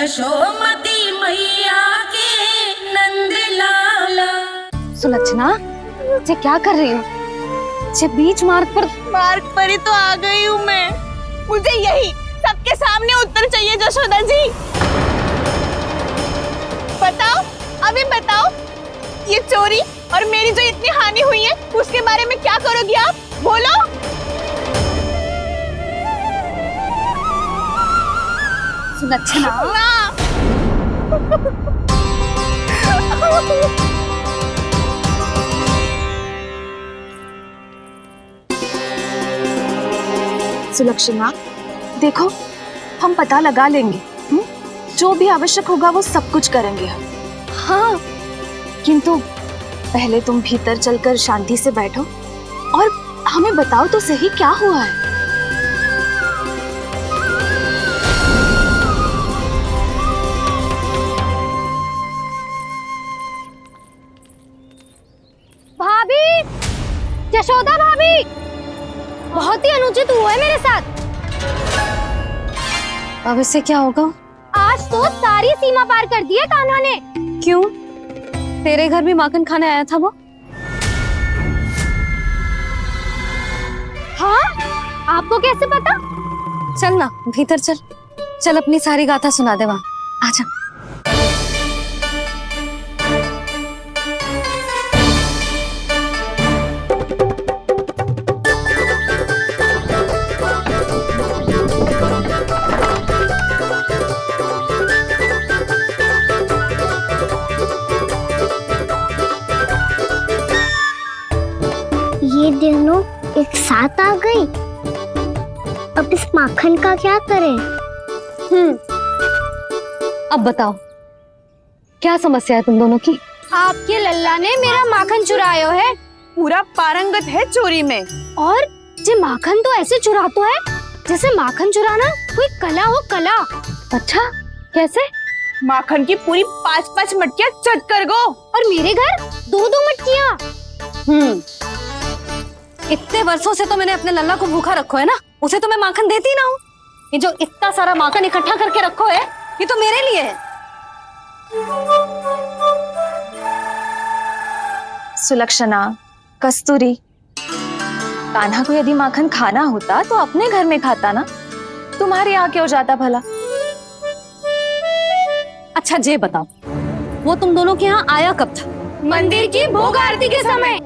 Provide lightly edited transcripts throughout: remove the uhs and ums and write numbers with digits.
यशोमती मैया के नंद लाला। सुलक्षणा, ये क्या कर रही हो? ये बीच मार्ग पर ही तो आ गई हूँ मैं। मुझे यही सबके सामने उत्तर चाहिए जशोदा जी। बताओ, अभी बताओ, ये चोरी और मेरी जो इतनी हानि हुई है उसके बारे में क्या करोगी आप? बोलो। सुलक्षणा, सुलक्षणा, देखो हम पता लगा लेंगे, जो भी आवश्यक होगा वो सब कुछ करेंगे हम। हाँ, किंतु पहले तुम भीतर चलकर शांति से बैठो और हमें बताओ तो सही क्या हुआ है। भाभी, यशोदा भाभी, बहुत ही अनुचित हुआ है मेरे साथ। अब इससे क्या होगा? आज तो सारी सीमा पार कर दी है कान्हा ने। क्यों? तेरे घर भी माखन खाने आया था वो? हाँ? आपको कैसे पता? चल ना भीतर चल, चल अपनी सारी गाथा सुना दे वहां। आजा। ये दोनों एक साथ आ गई। अब इस माखन का क्या करें? अब बताओ, क्या समस्या है तुम दोनों की? आपके लल्ला ने मेरा माखन चुरायो है। पूरा पारंगत है चोरी में। और ये माखन तो ऐसे चुराता है जैसे माखन चुराना कोई कला हो, कला। अच्छा, कैसे? माखन की पूरी 5-5 मटकियां चट कर गो। और मेरे घर 2-2 मटकियां। इतने वर्षों से तो मैंने अपने लल्ला को भूखा रखो है ना, उसे तो मैं माखन देती ना हूँ। ये जो इतना सारा माखन इकट्ठा करके रखो है, ये तो मेरे लिए है। सुलक्षणा, कस्तूरी, कान्हा को यदि माखन खाना होता तो अपने घर में खाता ना, तुम्हारे यहाँ क्यों जाता भला? अच्छा ये बताओ, वो तुम दोनों के यहाँ आया कब था? मंदिर की भोग आरती के समय।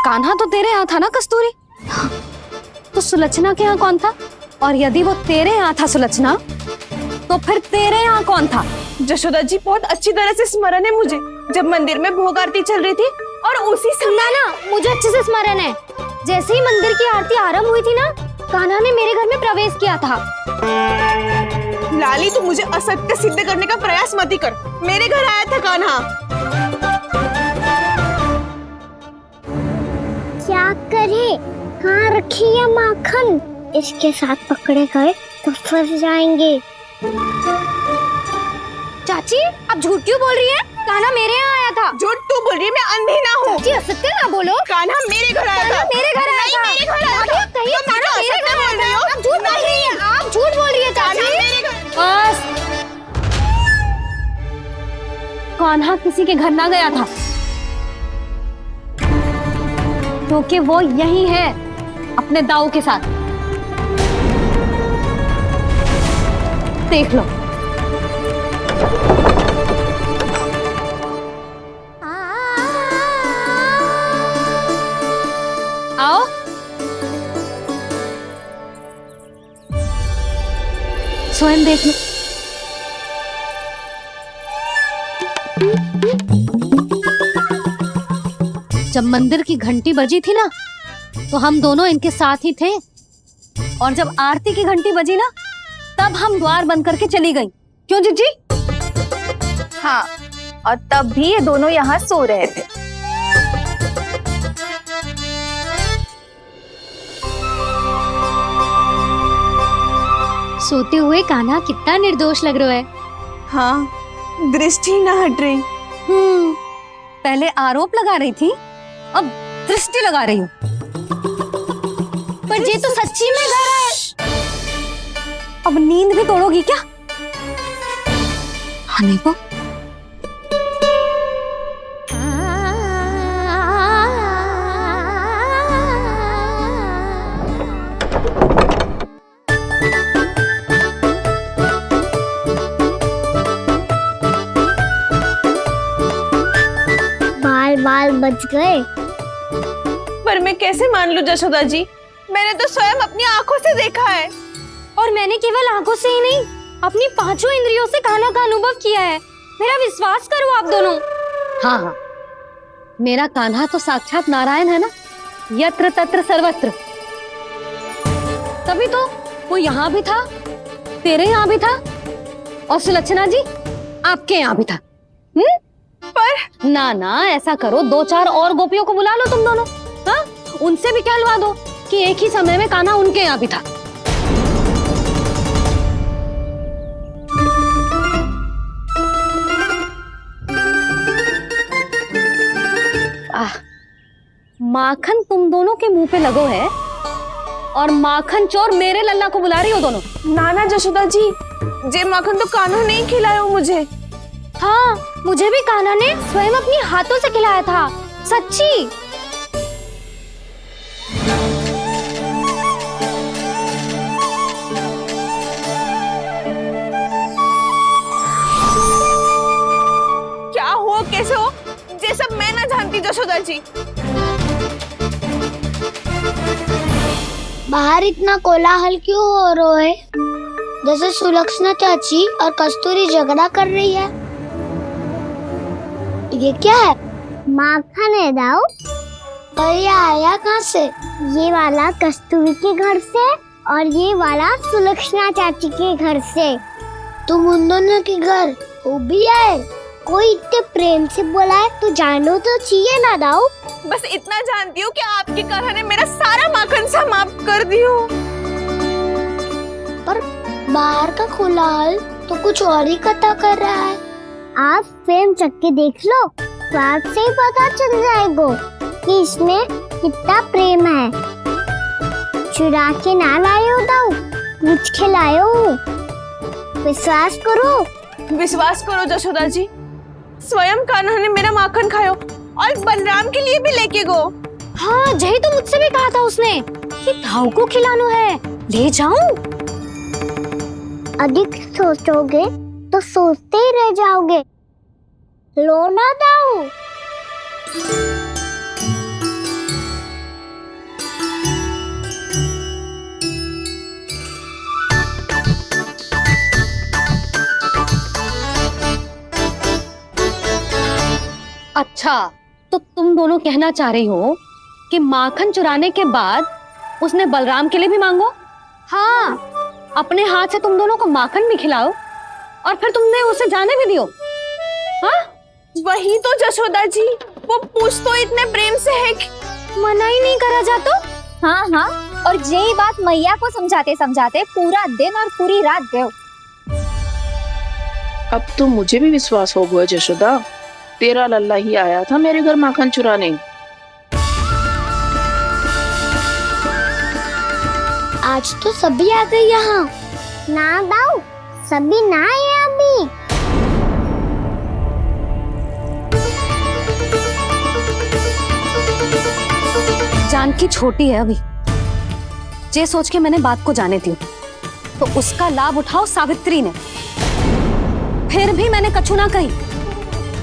कान्हा तो तेरे यहाँ था ना कस्तूरी? तो सुलक्षणा के यहाँ कौन था? और यदि वो तेरे यहाँ था सुलक्षणा, तो फिर तेरे यहाँ कौन था? जशोदा जी, बहुत अच्छी तरह से स्मरण है मुझे, जब मंदिर में भोग आरती चल रही थी और उसी समय ना, मुझे अच्छे से स्मरण है। जैसे ही मंदिर की आरती आरंभ हुई थी ना, कान्हा ने मेरे घर में प्रवेश किया था। लाली, तू मुझे असत्य सिद्ध करने का प्रयास मत ही कर। मेरे घर आया था कान्हा। क्या करे? कहाँ रखी है माखन? इसके साथ पकड़े गए तो फंस जाएंगे। चाची, आप झूठ क्यों बोल रही हैं? कान्हा मेरे यहाँ आया था। झूठ तू बोल रही है? मैं अंधी ना हूँ। चाची, असत्य ना बोलो। कान्हा मेरे घर आया था। मेरे घर आया था। मेरे घर आया था। कहिए कान्हा मेरे घर आया था। आप झूठ बोल रही हैं। आप झूठ बोल रही हैं चाची। बस, कान्हा किसी के घर ना गया था, क्योंकि वो यही है अपने दाऊ के साथ। देख लो। आओ। स्वयं देख लो। जब मंदिर की घंटी बजी थी ना, तो हम दोनों इनके साथ ही थे, और जब आरती की घंटी बजी ना, तब हम द्वार बंद करके चली गई। क्यों जीजी? हाँ, और तब भी ये दोनों यहाँ सो रहे थे। सोते हुए कान्हा कितना निर्दोष लग रहा है। हाँ, दृष्टि ना हट रही। पहले आरोप लगा रही थी, अब दृष्टि लगा रही हूँ। पर ये तो सच्ची में घर है। अब नींद भी तोड़ोगी क्या? आने को बाल बच गए। पर मैं कैसे मान लूं जशोदा जी, मैंने तो स्वयं अपनी आंखों से देखा है। और मैंने केवल आंखों से ही नहीं, अपनी पांचों इंद्रियों से कान्हा का अनुभव किया है। मेरा विश्वास करो आप दोनों। हाँ हाँ, मेरा कान्हा तो साक्षात नारायण है ना, यत्र तत्र सर्वत्र। तभी तो वो यहाँ भी था, तेरे यहाँ भी था, और सुलक्षणा जी आपके यहाँ भी था। पर ना ना, ऐसा करो, 2-4 और गोपियों को बुला लो तुम दोनों। हाँ, उनसे भी कहलवा दो कि एक ही समय में कान्हा उनके यहाँ भी था। माखन तुम दोनों के मुंह पे लगो है, और माखन चोर मेरे लल्ला को बुला रही हो दोनों। नाना जशोदा जी, जे माखन तो कान्हा नहीं खिलाया मुझे। हाँ, मुझे भी कान्हा ने स्वयं अपनी हाथों से खिलाया था, सच्ची। क्या हो, कैसे हो, ये सब मैं ना जानती जशोदा जी। बाहर इतना कोलाहल क्यों हो रहा है? जैसे सुलक्षणा चाची और कस्तूरी झगड़ा कर रही है। ये क्या है? माखन है दाऊ। और ये आया कहाँ से? ये वाला कस्तूरी के घर से और ये वाला सुलक्षणा चाची के घर से। तुम उन दोनों के घर वो भी आए? कोई इतने प्रेम से बोला है तो जानो तो चाहिए ना दाऊ। बस इतना जानती हूँ कि आपकी कान्हा ने मेरा सारा माखन समाप्त कर दियो। पर बाहर का कोलाहल तो कुछ और ही कथा कर रहा है। आप फिल्म चख के देख लो तो आपसे ही पता चल जाएगा कि इसमें कितना प्रेम है। चुरा के ना लाए हो दाऊ, कुछ खिलाए हो। विश्वास करो जशोदा जी, स्वयं कान्हा ने मेरा माखन खायो और बलराम के लिए भी लेके गो। हाँ, यही तो मुझसे भी कहा था उसने कि दाऊ को खिलाना है, ले जाऊं। अधिक सोचोगे तो सोचते ही रह जाओगे। लो ना दाऊ। अच्छा, तो तुम दोनों कहना चाह रही हो कि माखन चुराने के बाद उसने बलराम के लिए भी मांगो? हाँ, अपने हाथ से तुम दोनों को माखन भी खिलाओ और फिर तुमने उसे जाने भी दियो। हाँ, वही तो जशोदा जी, वो पूछ तो इतने प्रेम से है कि मना ही नहीं करा जाता। हाँ हाँ, और यही बात मैया को समझाते समझाते पूरा दिन और पूरी रात गए। अब तो मुझे भी विश्वास हो गया जशोदा, तेरा लल्ला ही आया था मेरे घर माखन चुराने। आज तो सभी आ गए यहाँ। ना दाऊ, सभी ना आए अभी। जानकी छोटी है अभी, ये सोच के मैंने बात को जाने दी, तो उसका लाभ उठाओ सावित्री ने। फिर भी मैंने कछु ना कही,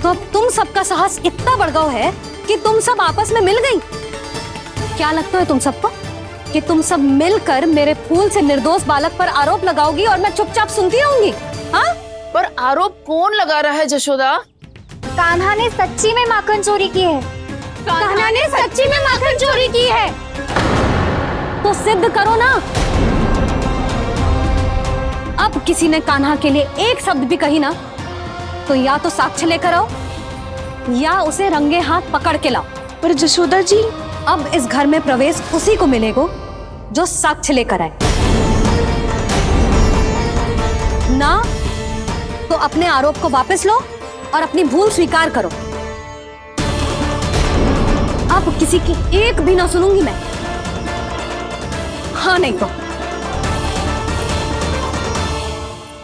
तो अब तुम सबका साहस इतना बढ़ गया है कि तुम सब आपस में मिल गई। क्या लगता है तुम सबको कि तुम सब मिलकर मेरे फूल से निर्दोष बालक पर आरोप लगाओगी और मैं चुपचाप सुनती रहूंगी? हाँ? पर आरोप कौन लगा रहा है जशोदा? कान्हा ने सच्ची में माखन चोरी की है। कान्हा ने सच्ची में माखन चोरी की है, तो सिद्ध करो ना। अब किसी ने कान्हा के लिए एक शब्द भी कही ना, तो या तो साक्ष्य लेकर आओ या उसे रंगे हाथ पकड़ के लाओ। पर जशोदा जी, अब इस घर में प्रवेश उसी को मिलेगा जो साक्ष्य लेकर आए। ना तो अपने आरोप को वापस लो और अपनी भूल स्वीकार करो। अब किसी की एक भी ना सुनूंगी मैं। हाँ नहीं तो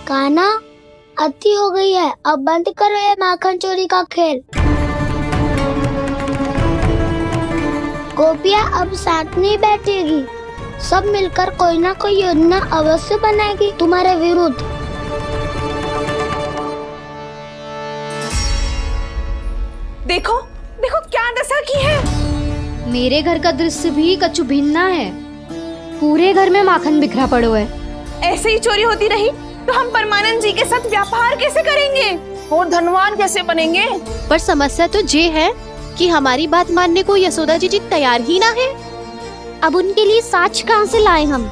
कान्हा, अति हो गई है, अब बंद करो ये माखन चोरी का खेल। गोपिया अब साथ नहीं बैठेगी, सब मिलकर कोई ना कोई योजना अवश्य बनाएगी तुम्हारे विरुद्ध। देखो देखो क्या दशा की है। मेरे घर का दृश्य भी कछु भिन्न है। पूरे घर में माखन बिखरा पड़ो है। ऐसे ही चोरी होती रही तो हम परमानंद जी के साथ व्यापार कैसे करेंगे और धनवान कैसे बनेंगे? पर समस्या तो ये है कि हमारी बात मानने को यशोदा जी तैयार ही ना है। अब उनके लिए साच कहाँ से लाएं हम?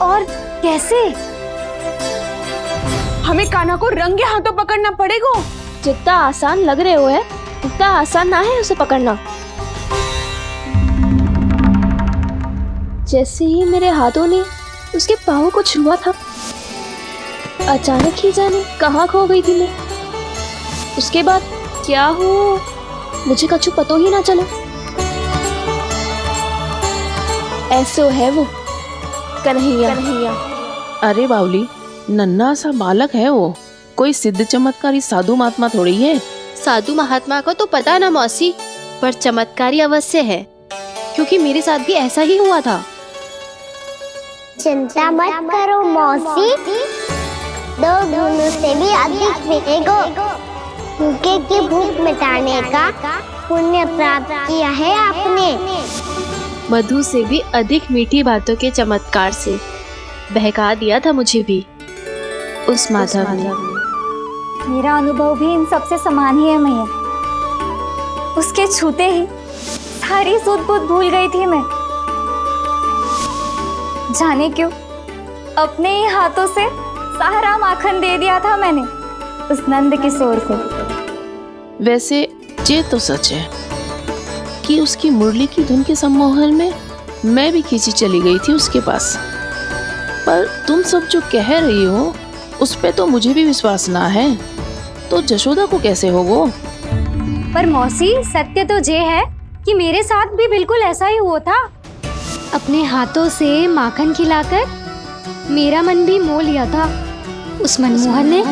और कैसे? हमें कान्हा को रंगे हाथों पकड़ना पड़ेगा। जितना आसान लग रहे हो है उतना आसान ना है उसे पकड़ना। जैसे ही मेरे हाथों ने उसके पाँव को छुआ था, अचानक ही जाने कहाँ खो गई थी मैं। उसके बाद क्या हो मुझे कछु पतो ही ना चला। ऐसो है वो कन्हैया। अरे बावली, नन्हा सा बालक है वो, कोई सिद्ध चमत्कारी साधु महात्मा थोड़ी है। साधु महात्मा को तो पता ना मौसी, पर चमत्कारी अवश्य है, क्योंकि मेरे साथ भी ऐसा ही हुआ था। चिंता मत करो मौसी, 2 गुणों से भी अधिक मिलेगा। भूखे की भूख मिटाने का पुण्य प्राप्त किया है आपने। मधु से भी अधिक मीठी बातों के चमत्कार से बहका दिया था मुझे भी उस माधव ने। मेरा अनुभव भी इन सबसे समान ही है मैया। उसके छूते ही सारी सूध बूध भूल गई थी मैं। जाने क्यों अपने ही हाथों से सारा माखन दे दिया था मैंने उस नंद किशोर को। वैसे ये तो सच है कि उसकी मुरली की धुन के सम्मोहन में मैं भी खींची चली गई थी उसके पास। पर तुम सब जो कह रही हो उस पे तो मुझे भी विश्वास ना है, तो जशोदा को कैसे होगो? पर मौसी, सत्य तो ये है कि मेरे साथ भी बिल्कुल ऐसा ही हुआ था। अपने हाथों से माखन खिलाकर मेरा मन भी मोह लिया था उस मनमोहन ने।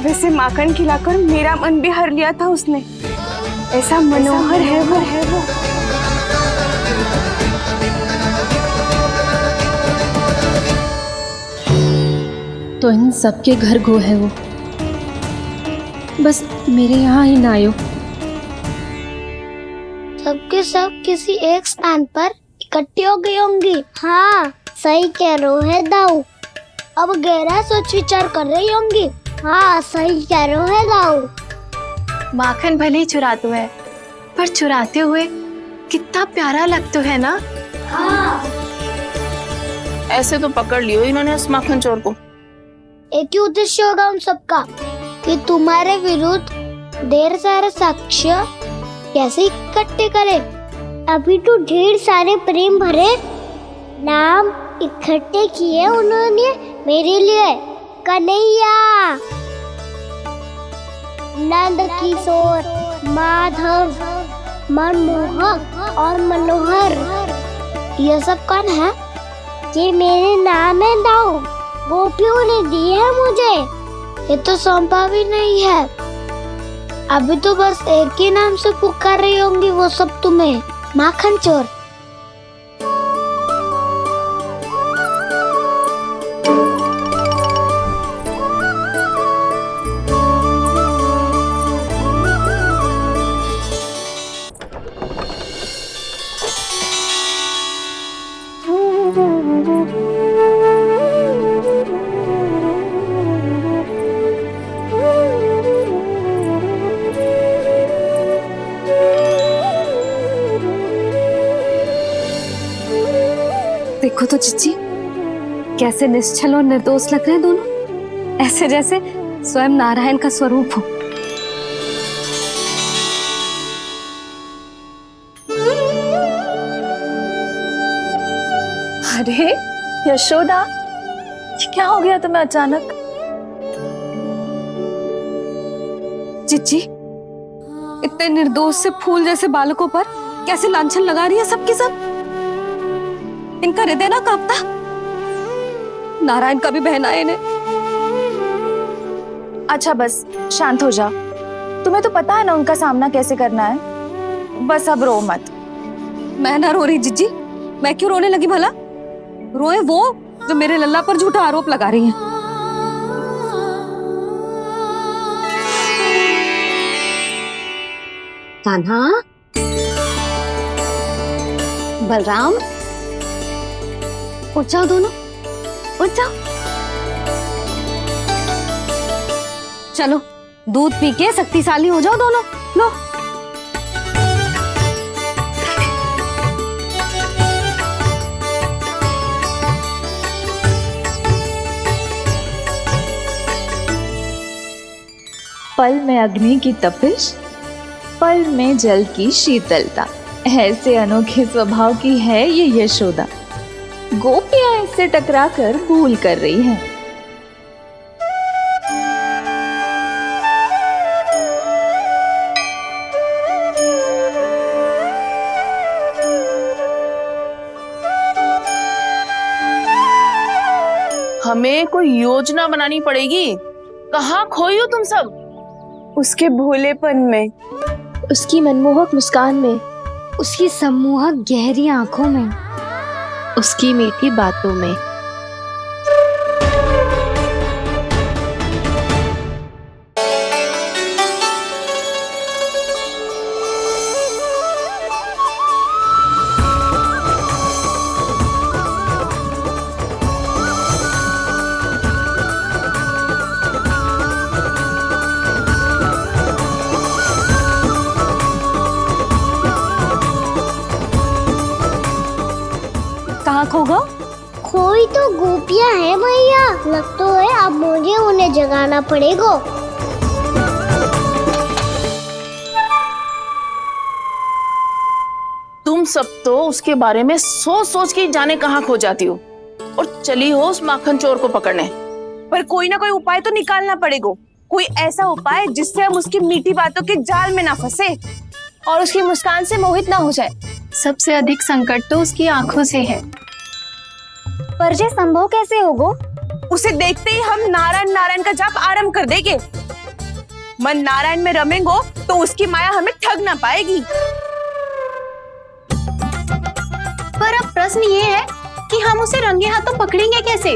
वैसे माखन खिलाकर मेरा मन भी हर लिया था उसने। ऐसा मनोहर है वो। तो इन सबके घर गो है वो, बस मेरे यहाँ ही ना आयो। सबके सब किसी एक स्थान पर इकट्ठी हो गई होंगी। हाँ, सही कह रहे है दाऊ। अब गहरा सोच विचार कर रही होंगी। हाँ, सही कह रहे है दाऊ। माखन भले ही चुराते है, पर चुराते हुए कितना प्यारा लगता है ना। ऐसे तो पकड़ लियो इन्होंने उस माखन चोर को। एक ही उद्देश्य होगा उन सबका कि तुम्हारे विरुद्ध ढेर सारे साक्ष्य कैसे इकट्ठे करें। अभी तो ढेर सारे प्रेम भरे नाम इकट्ठे किए उन्होंने मेरे लिए। कन्हैया, नंद किशोर, माधव, मनमोहक और मनोहर, ये सब कौन है? ये मेरे नाम है दाऊ। गोपियों ने दी है मुझे, ये तो सौंपा भी नहीं है। अभी तो बस एक ही नाम से पुकार रही होंगी वो सब तुम्हें, माखन चोर। देखो तो चिच्ची, कैसे निश्चल और निर्दोष लग रहे हैं दोनों, ऐसे जैसे स्वयं नारायण का स्वरूप हो। अरे यशोदा, ये क्या हो गया तुम्हें अचानक? चिच्ची, इतने निर्दोष से फूल जैसे बालकों पर कैसे लांछन लगा रही है सबकी सब। इनका हृदय ना कांपता। नारायण का भी बहना है इन्हें। अच्छा बस शांत हो जा, तुम्हें तो पता है ना उनका सामना कैसे करना है। बस अब रो मत। मैं ना रो रही जीजी, मैं क्यों रोने लगी भला? रोए वो जो मेरे लल्ला पर झूठा आरोप लगा रही है। कान्हा, बलराम, उठ जाओ दोनों, उठ जाओ। चलो दूध पी के शक्तिशाली हो जाओ दोनों। लो पल में अग्नि की तपिश, पल में जल की शीतलता, ऐसे अनोखे स्वभाव की है ये यशोदा। गोपियां इससे टकराकर भूल कर रही हैं। हमें कोई योजना बनानी पड़ेगी। कहाँ खोई हो तुम सब? उसके भोलेपन में, उसकी मनमोहक मुस्कान में, उसकी सम्मोहक गहरी आंखों में, उसकी मीठी बातों में। कहाँ खो गो? कोई तो गोपियां है भैया, लगता है अब मुझे उन्हें जगाना पड़ेगा। तुम सब तो उसके बारे में सोच सोच के जाने कहाँ खो जाती हो और चली हो उस माखन चोर को पकड़ने। पर कोई ना कोई उपाय तो निकालना पड़ेगा। कोई ऐसा उपाय जिससे हम उसकी मीठी बातों के जाल में ना फंसे और उसकी मुस्कान से मोहित ना हो जाए। सबसे अधिक संकट तो उसकी आंखों से है। पर ये संभव कैसे होगा? उसे देखते ही हम नारायण नारायण का जाप आरंभ कर देंगे। मन नारायण में रमेंगो तो उसकी माया हमें ठग ना पाएगी। पर अब प्रश्न ये है कि हम उसे रंगे हाथों पकड़ेंगे कैसे?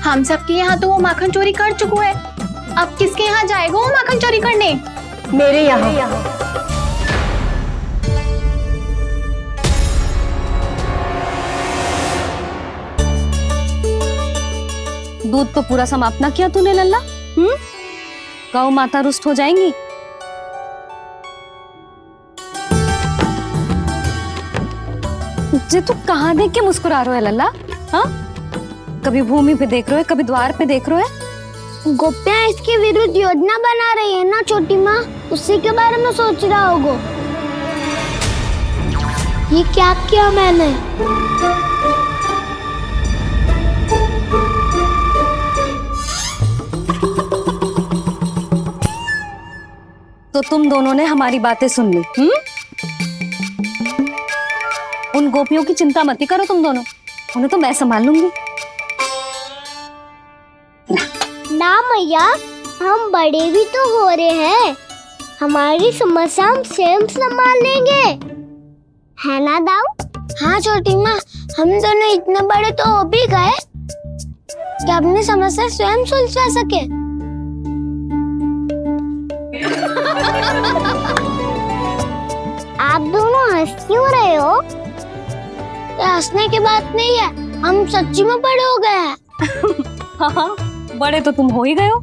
हम सबके यहाँ तो वो माखन चोरी कर चुका है। अब किसके यहाँ जाएगा वो माखन चोरी करने? मेरे यहाँ। दूध तो पूरा समाप्त ना किया तूने लल्ला। गौ माता रुष्ट हो जाएंगी। जे तू कहाँ देख के मुस्कुरा रहे हो लल्ला? हाँ, कभी भूमि पे देख रहे हो, कभी द्वार पे देख रहे हो। गोपियां इसके विरुद्ध योजना बना रही है ना छोटी माँ, उसी के बारे में सोच रहा होगा। ये क्या किया मैंने? तो तुम दोनों ने हमारी बातें सुन ली। उन गोपियों की चिंता मत करो तुम दोनों, उन्हें तो मैं संभाल लूंगी। ना मैया, हम बड़े भी तो हो रहे हैं, हमारी समस्या हम स्वयं संभाल लेंगे, है ना दाऊ? हाँ छोटी माँ, हम दोनों इतने बड़े तो हो भी गए कि अपनी समस्या स्वयं सुलझा सके। आप दोनों हंस क्यों रहे हो? ये हंसने की बात नहीं है, हम सच्ची में बड़े हो गए हैं। हाँ, बड़े तो तुम हो ही गए हो।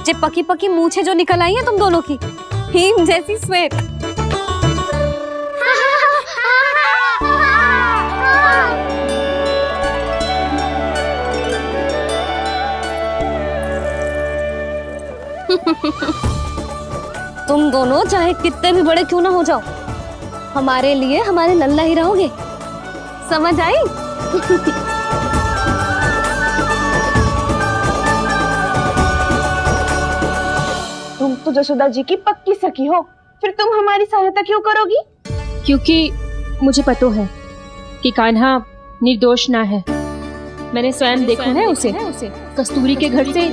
जे पकी पकी मूछें जो निकल आई हैं तुम दोनों की, हीम जैसी श्वेत। तुम दोनों चाहे कितने भी बड़े क्यों ना हो जाओ, हमारे लिए हमारे लल्ला ही रहोगे, समझ आई? तुम तो तो जसोदा जी की पक्की सखी हो, फिर तुम हमारी सहायता क्यों करोगी? क्योंकि मुझे पता है कि कान्हा निर्दोष ना है। मैंने स्वयं देखा है उसे कस्तूरी के घर से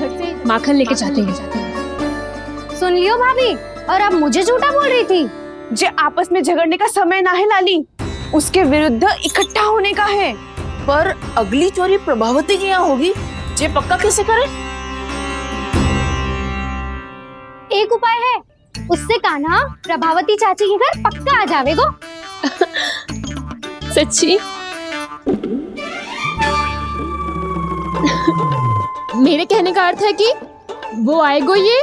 माखन लेके जाते हैं। सुन लियो भाभी, और अब मुझे झूठा बोल रही थी। जे आपस में झगड़ने का समय ना है लाली, उसके विरुद्ध इकट्ठा होने का है। पर अगली चोरी प्रभावती की यहाँ होगी, जे पक्का कैसे करे? एक उपाय है, उससे कान्हा प्रभावती चाची के घर पक्का आ जावेगो। सच्ची? मेरे कहने का अर्थ है कि वो आएगो, ये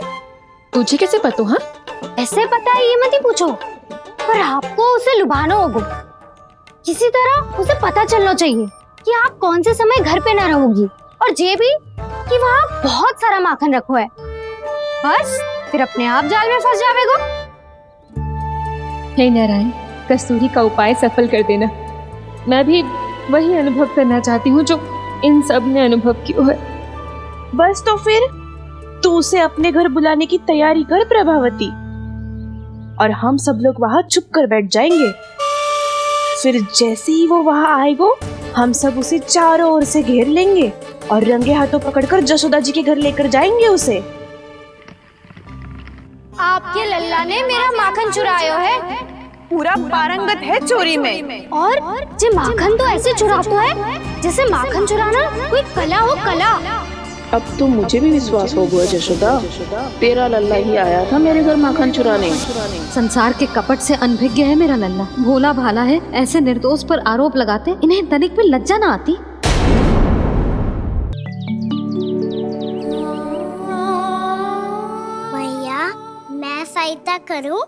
तुझे कैसे पता? हाँ, ऐसे पता है ये मत ही पूछो, पर आपको उसे लुभाना होगा। किसी तरह उसे पता चलना चाहिए कि आप कौन से समय घर पे ना रहोगी, और ये भी कि वहाँ बहुत सारा माखन रखो है। बस फिर अपने आप जाल में फंस जावेगो। हे नारायण, कस्तूरी का उपाय सफल कर देना। मैं भी वही अनुभव करना चाहती हूँ जो इन सब ने अनुभव किया है। बस तो फिर तू उसे अपने घर बुलाने की तैयारी कर प्रभावती, और हम सब लोग वहाँ चुप कर बैठ जाएंगे। फिर जैसे ही वो वहाँ आएगो, हम सब उसे चारों ओर से घेर लेंगे और रंगे हाथों पकड़कर जसोदा जी के घर लेकर जाएंगे उसे। आपके लल्ला ने मेरा माखन चुरायो है, पूरा पारंगत है चोरी में। और जे माखन तो ऐसे चुराता है जैसे माखन चुराना कोई कला हो, कला। अब तो मुझे भी विश्वास हो गया जशोदा, तेरा लल्ला ही आया था मेरे घर माखन चुराने। संसार के कपट से अनभिज्ञ है मेरा लल्ला, भोला भाला है। ऐसे निर्दोष पर आरोप लगाते इन्हें तनिक भी लज्जा ना आती। भैया, मैं सहायता करूं?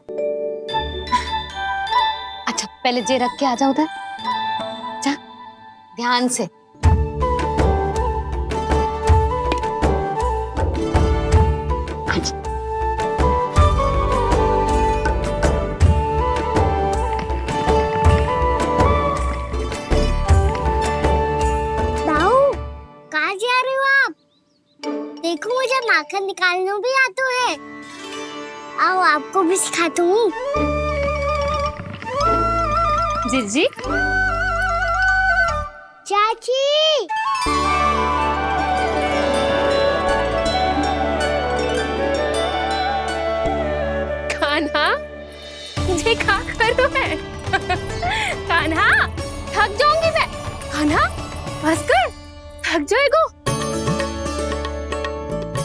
अच्छा, पहले जे रख के आ जाओ उधर, जा ध्यान से। देखो, मुझे माखन निकालना भी आता है। आओ, आपको भी सिखाता हूँ। जीजी, चाची, कान्हा मुझे क्या करो है? कान्हा, थक जाऊंगी मैं। कान्हा, बस कर, थक जाएगो।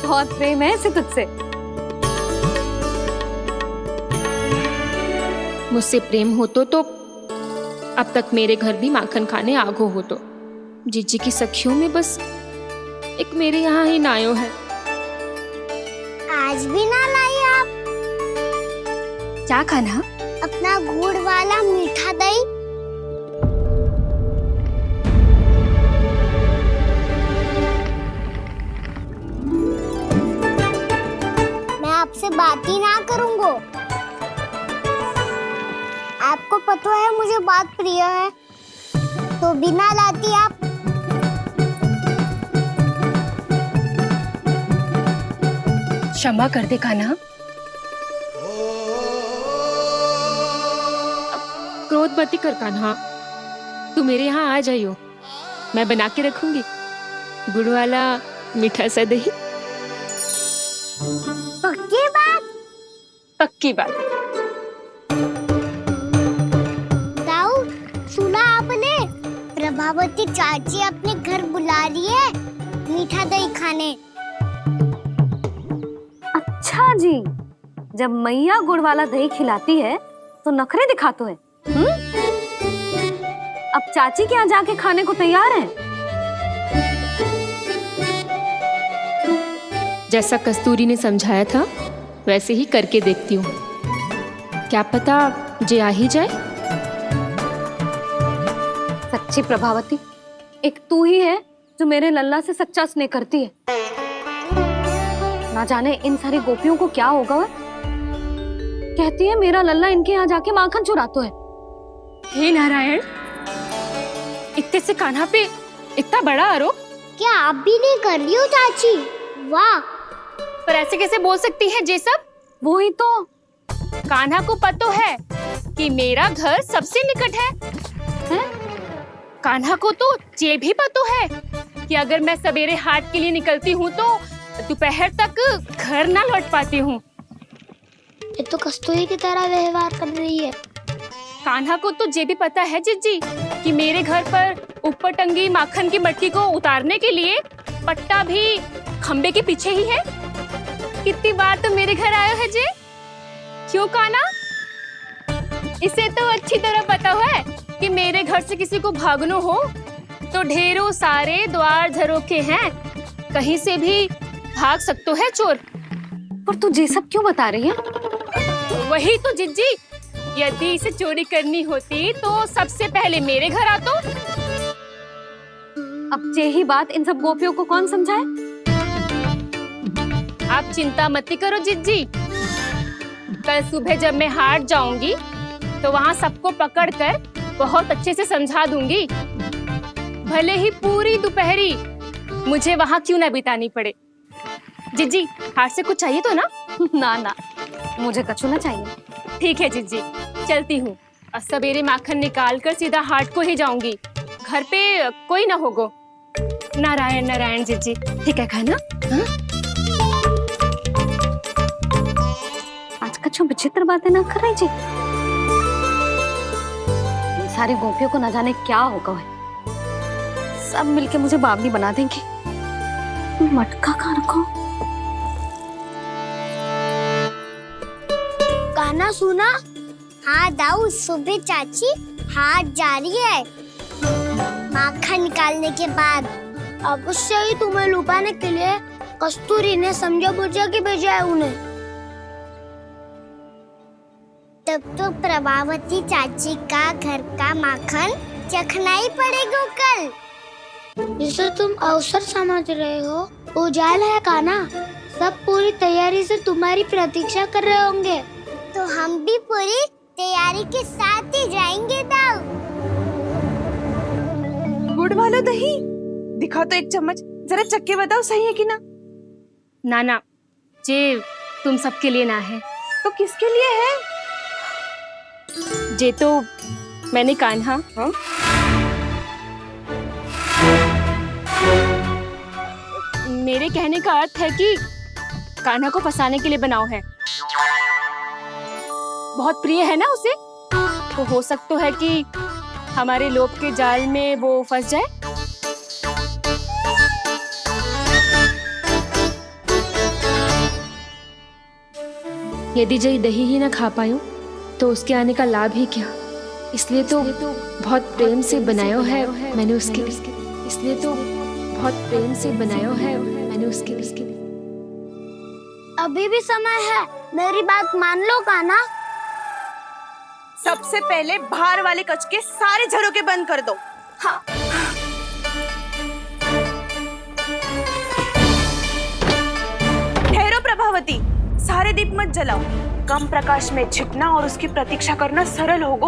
बहुत प्रेम है इसे तुझसे। मुझसे प्रेम हो तो अब तक मेरे घर भी माखन खाने आगो हो तो। जीजी की सखियों में बस एक मेरे यहाँ ही नायो है। आज भी ना लाई आप? क्या खाना? अपना गुड़ वाला मीठा दही। मैं आपसे बात ही ना करूंगा। आपको पता है मुझे बात प्रिय है, तो बिना लाती आप। क्षमा कर दे कान्हा। क्रोध मत कर कान्हा, तू मेरे यहाँ आ जाइयो, मैं बना के रखूंगी गुड़ वाला मीठा सा दही। पक्की बात? पक्की बात। दाऊ, सुना आपने? प्रभावती चाची अपने घर बुला रही है मीठा दही खाने। अच्छा जी, जब मैया गुड़ वाला दही खिलाती है तो नखरे दिखाते हैं। अब चाची के यहाँ जाके खाने को तैयार हैं। जैसा कस्तूरी ने समझाया था वैसे ही करके देखती हूँ, क्या पता जे आ ही जाए। सच्ची प्रभावती, एक तू ही है जो मेरे लल्ला से सच्चा स्नेह करती है। ना जाने इन सारी गोपियों को क्या होगा। वह कहती है मेरा लल्ला इनके यहाँ जाके माखन चुराता है। हे नारायण, इतने से कान्हा पे इतना बड़ा आरोप। क्या आप भी नहीं कर रही हो चाची? वाह, पर ऐसे कैसे बोल सकती है जे सब? वो ही तो। कान्हा को पता है कि मेरा घर सबसे निकट है, हैं? कान्हा को तो ये भी पता है कि अगर मैं सवेरे हाट के लिए निकलती हूँ तो दोपहर तक घर ना लौट पाती हूँ। ये तो कस्तूरी की तरह व्यवहार कर रही है। कान्हा को तो ये भी पता है जीजी कि मेरे घर पर ऊपर टंगी माखन की मटकी को उतारने के लिए पट्टा भी खंबे के पीछे ही है। कितनी बार तो मेरे घर आयो है जी। क्यों कान्हा? इसे तो अच्छी तरह पता है कि मेरे घर से किसी को भागना हो तो ढेरों सारे द्वार झरोखे हैं, कहीं से भी भाग सकते है चोर। पर तू ये सब क्यों बता रही है? वही तो जिज्जी, यदि इसे चोरी करनी होती तो सबसे पहले मेरे घर आतो। अब यही बात इन सब गोपियों को कौन समझाए? आप चिंता मत करो जिज्जी, कल सुबह जब मैं हाट जाऊंगी तो वहाँ सबको पकड़कर बहुत अच्छे से समझा दूंगी, भले ही पूरी दोपहरी मुझे वहाँ क्यों ना बितानी पड़े। जिज्जी, हाट से कुछ चाहिए तो ना? ना ना, मुझे कछु ना चाहिए। ठीक है जिज्जी, चलती हूँ। और सवेरे माखन निकाल कर सीधा हाट को ही जाऊंगी, घर पे कोई ना होगो। नारायण नारायण जिज्जी, ठीक है खाना? हाँ? आज कछु विचित्र बातें ना कर रही जी। इन सारी गोपियों को न जाने क्या होगा है। सब मिलके मुझे बावली बना देंगे। मटका कहाँ रखो? गाना सुना? हाँ दाऊ, सुबह चाची हाथ जा रही है माखन निकालने के बाद। अवश्य ही तुम्हें लुभाने के लिए कस्तूरी ने समझा बुझा के भेजा है उन्हें। तब तो प्रभावती चाची का घर का माखन चखना ही पड़ेगा कल। जिसे तुम अवसर समझ रहे हो, उजाला है कान्हा। सब पूरी तैयारी से तुम्हारी प्रतीक्षा कर रहे होंगे। तो हम भी पूरी तैयारी के साथ ही जाएंगे दाऊ। गुड़ वाला दही दिखाओ तो एक चम्मच, जरा चख के बताओ सही है कि ना। ना, ये तुम सबके लिए ना है। तो किसके लिए है? ये तो मैंने कान्हा, हाँ? मेरे कहने का अर्थ है कि कान्हा को फंसाने के लिए बनाओ है। बहुत प्रिय है ना उसे, तो हो सकता है कि हमारे लोभ के जाल में वो फंस जाए। यदि जय दही ही ना खा पायूं तो उसके आने का लाभ ही क्या। इसलिए तो बहुत प्रेम से बनाया है मैंने उसके लिए। इसलिए तो बहुत प्रेम से बनाया है मैंने उसके लिए। अभी भी समय है, मेरी बात मान लो कान्हा। सबसे पहले बाहर वाले कच के सारे झरोके बंद कर दो। हाँ। ठहरो प्रभावती, सारे दीप मत जलाओ। कम प्रकाश में छिपना और उसकी प्रतीक्षा करना सरल होगा।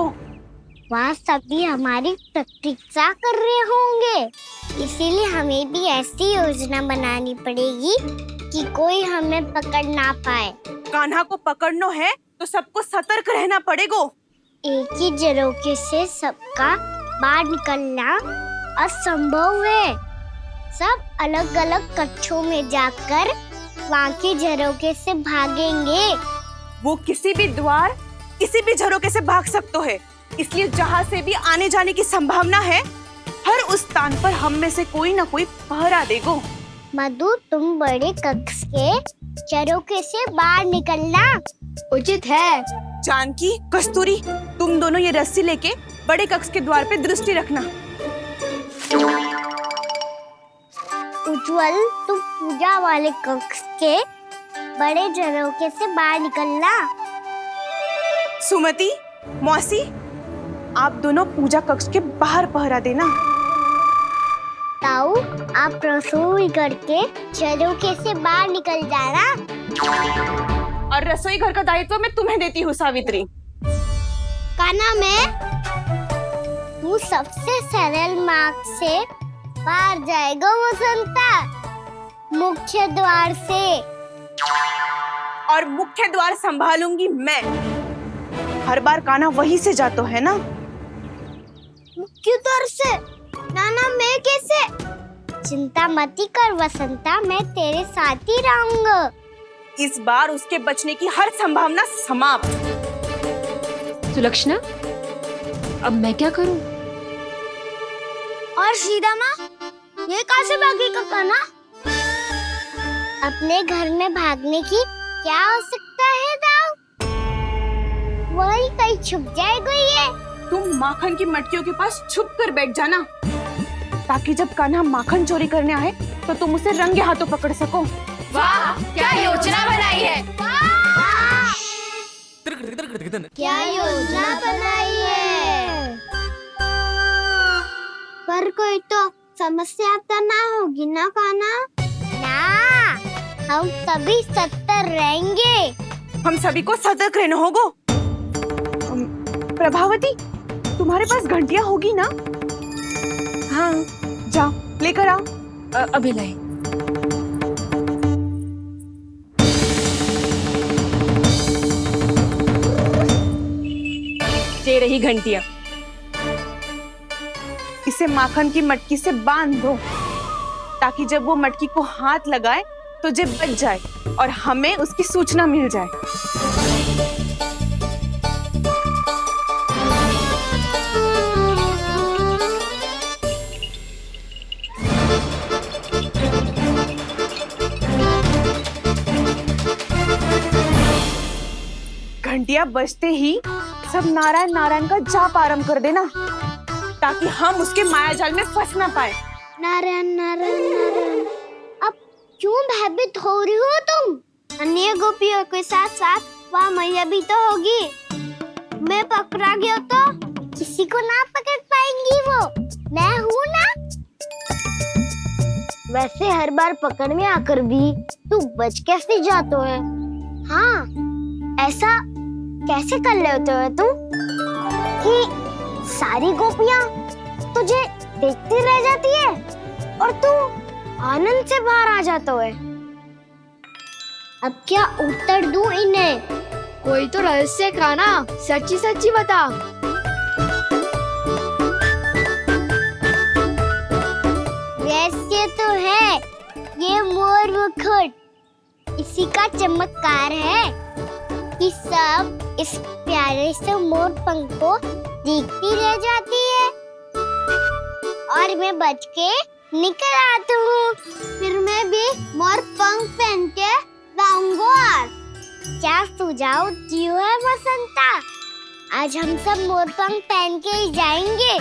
वहाँ सभी हमारी प्रतीक्षा कर रहे होंगे, इसीलिए हमें भी ऐसी योजना बनानी पड़ेगी कि कोई हमें पकड़ ना पाए। कान्हा को पकड़ना है तो सबको सतर्क रहना पड़ेगा। एक ही झरोके से सबका बाहर निकलना असंभव है। सब अलग अलग कक्षों में जाकर वहाँ के झरोके से भागेंगे। वो किसी भी द्वार, किसी भी झरोके से भाग सकते है, इसलिए जहाँ से भी आने जाने की संभावना है, हर उस स्थान पर हम में से कोई ना कोई पहरा देगा। मधु, तुम बड़े कक्ष के झरोके से बाहर निकलना उचित है। जानकी, कस्तूरी, तुम दोनों ये रस्सी लेके बड़े कक्ष के द्वार पे दृष्टि रखना। उज्जवल, तुम पूजा वाले कक्ष के बड़े झरोके से बाहर निकलना। सुमति, मौसी, आप दोनों पूजा कक्ष के बाहर पहरा देना। ताऊ, आप रसोई करके झरोके से बाहर निकल जाना। और रसोई घर का दायित्व मैं तुम्हें देती हूँ सावित्री। कान्हा, तू सबसे सरल मार्ग से बाहर जाएगा वसंता, मुख्य द्वार से। और मुख्य द्वार संभालूंगी मैं। हर बार कान्हा वहीं से जाता है ना। मुख्य द्वार से? नाना मैं कैसे? चिंता मती कर वसंता, मैं तेरे साथ ही रहूंगा। इस बार उसके बचने की हर संभावना समाप्त। सुलक्षणा, अब मैं क्या करूं? और सीधा माँ, ये कहाँ से भागेगा कान्हा? अपने घर में भागने की क्या हो सकता है दाऊ? वही कहीं छुप जाएगा ये। तुम माखन की मटकियों के पास छुप कर बैठ जाना, ताकि जब कान्हा माखन चोरी करने आए तो तुम उसे रंगे हाथों पकड़ सको। वाह, क्या योजना बनाई है। क्या योजना बनाई है? पर कोई तो समस्या तो ना होगी ना कान्हा? ना, हम सभी सतर्क रहेंगे। हम सभी को सतर्क रहना होगा। प्रभावती, तुम्हारे पास घंटियां होगी ना? हाँ, जाओ लेकर आओ। अभी लाई। ये रही घंटियां। इसे माखन की मटकी से बांध दो, ताकि जब वो मटकी को हाथ लगाए तो जे बच जाए और हमें उसकी सूचना मिल जाए। घंटियां बजते ही सब नारायण नारायण का जाप आरंभ कर देना, ताकि हम उसके मायाजाल में फंस ना पाए। नारायण नारायण नारायण। अब क्यों भयभीत हो रही हो तुम? अन्य गोपियों के साथ साथ वहाँ मैया भी तो होगी। मैं पकड़ा गया तो किसी को ना पकड़ पाएंगी वो। मैं हूँ ना। वैसे हर बार पकड़ने आकर भी तू बच कैसे जाता है? हाँ, ऐसा कैसे कर लेते हो तुम कि सारी गोपियाँ तुझे देखती रह जाती है और तू आनंद से बाहर आ जाता है? अब क्या उत्तर दूं इन्हें? कोई तो रहस्य कान्हा, सच्ची सच्ची बता। रहस्य तो है, ये मोर मुकुट इसी का चमत्कार है कि सब इस प्यारे से मोर पंख को देखती रह जाती है और मैं बच के निकल आती हूँ। फिर मैं भी मोर पंख पहन के गाऊंगा। क्या सुझाव दियो है वसंता? आज हम सब मोर पंख पहन के ही जाएंगे।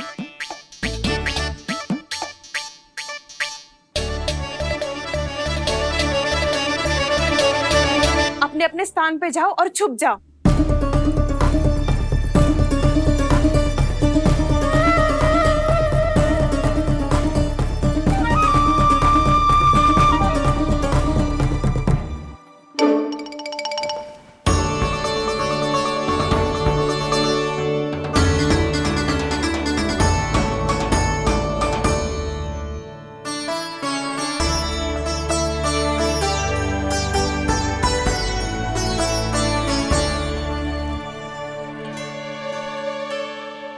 अपने अपने स्थान पे जाओ और छुप जाओ।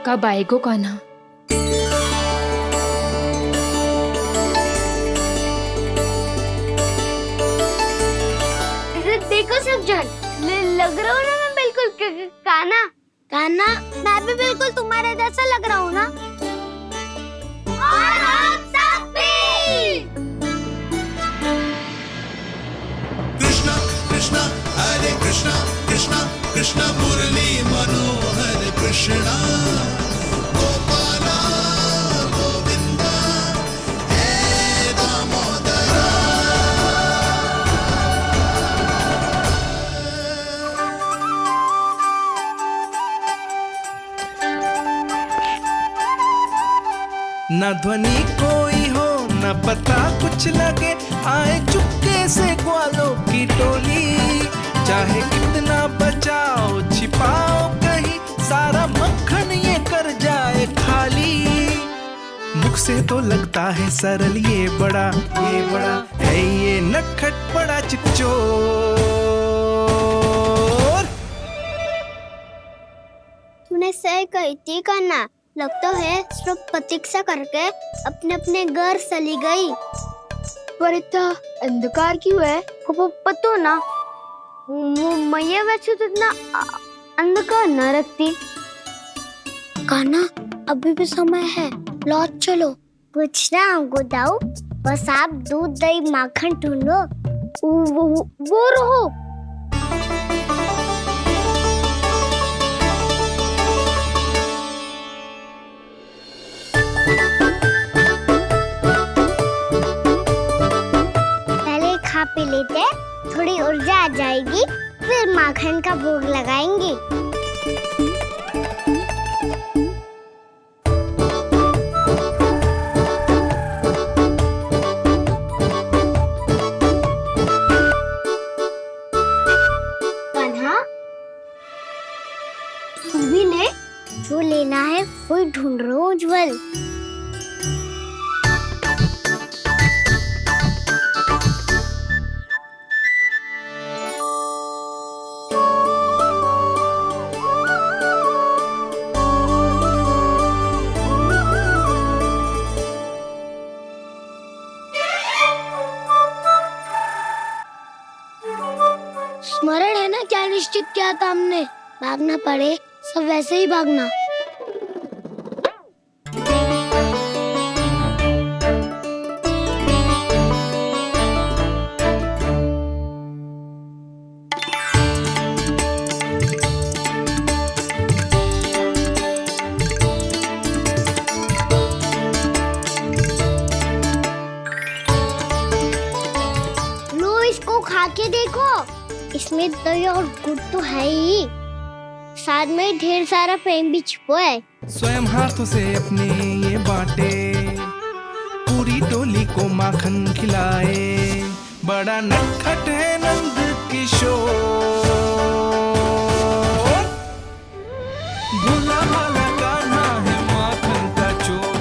कब आएगो कान्हा? देखो सब जन, लग रहा हूँ ना मैं बिल्कुल कान्हा। कान्हा, मैं भी बिल्कुल तुम्हारे जैसा लग रहा हूँ ना? और हम सब भी। कृष्णा कृष्णा हरे कृष्णा कृष्णा कृष्णा मुरली मनोहर कृष्णा गोपाला गोविंदा हे दामोदरा। न ध्वनि कोई हो न पता कुछ लगे, आए चुपके से ग्वालों की टोली। चाहे कितना बचाओ छिपाओ कहीं, सारा मक्खन ये कर जाए खाली। मुख से तो लगता है सरल ये बड़ा है ये नटखट बड़ा चिपचो। सही कही थी कान्हा, लगता है सब प्रतीक्षा करके अपने अपने घर चली गई। पर इतना अंधकार क्यों है? पतो ना, मैया वैसे तो इतना अंधकार न रखती। कान्हा अभी भी समय है, लौट चलो। कुछ ना हमको दाऊ, बस आप दूध दही माखन ढूंढो। वो रहो। पहले खा पी लेते, थोड़ी ऊर्जा आ जाएगी, फिर माखन का भोग लगाएंगे। जो लेना है वो ढूंढ रहा हूँ उज्जवल। स्मरण है ना क्या निश्चित किया था हमने? भागना पड़े सब वैसे ही भागना। लो इसको खा के देखो, इसमें दही और गुड़ तो है ही, साथ में ढेर सारा प्रेम भी छुपा है। स्वयं हाथों से अपने ये बांटे, पूरी टोली को माखन खिलाए, बड़ा नटखट है नंद किशोर। भोला भाला कान्हा है माखन का चोर,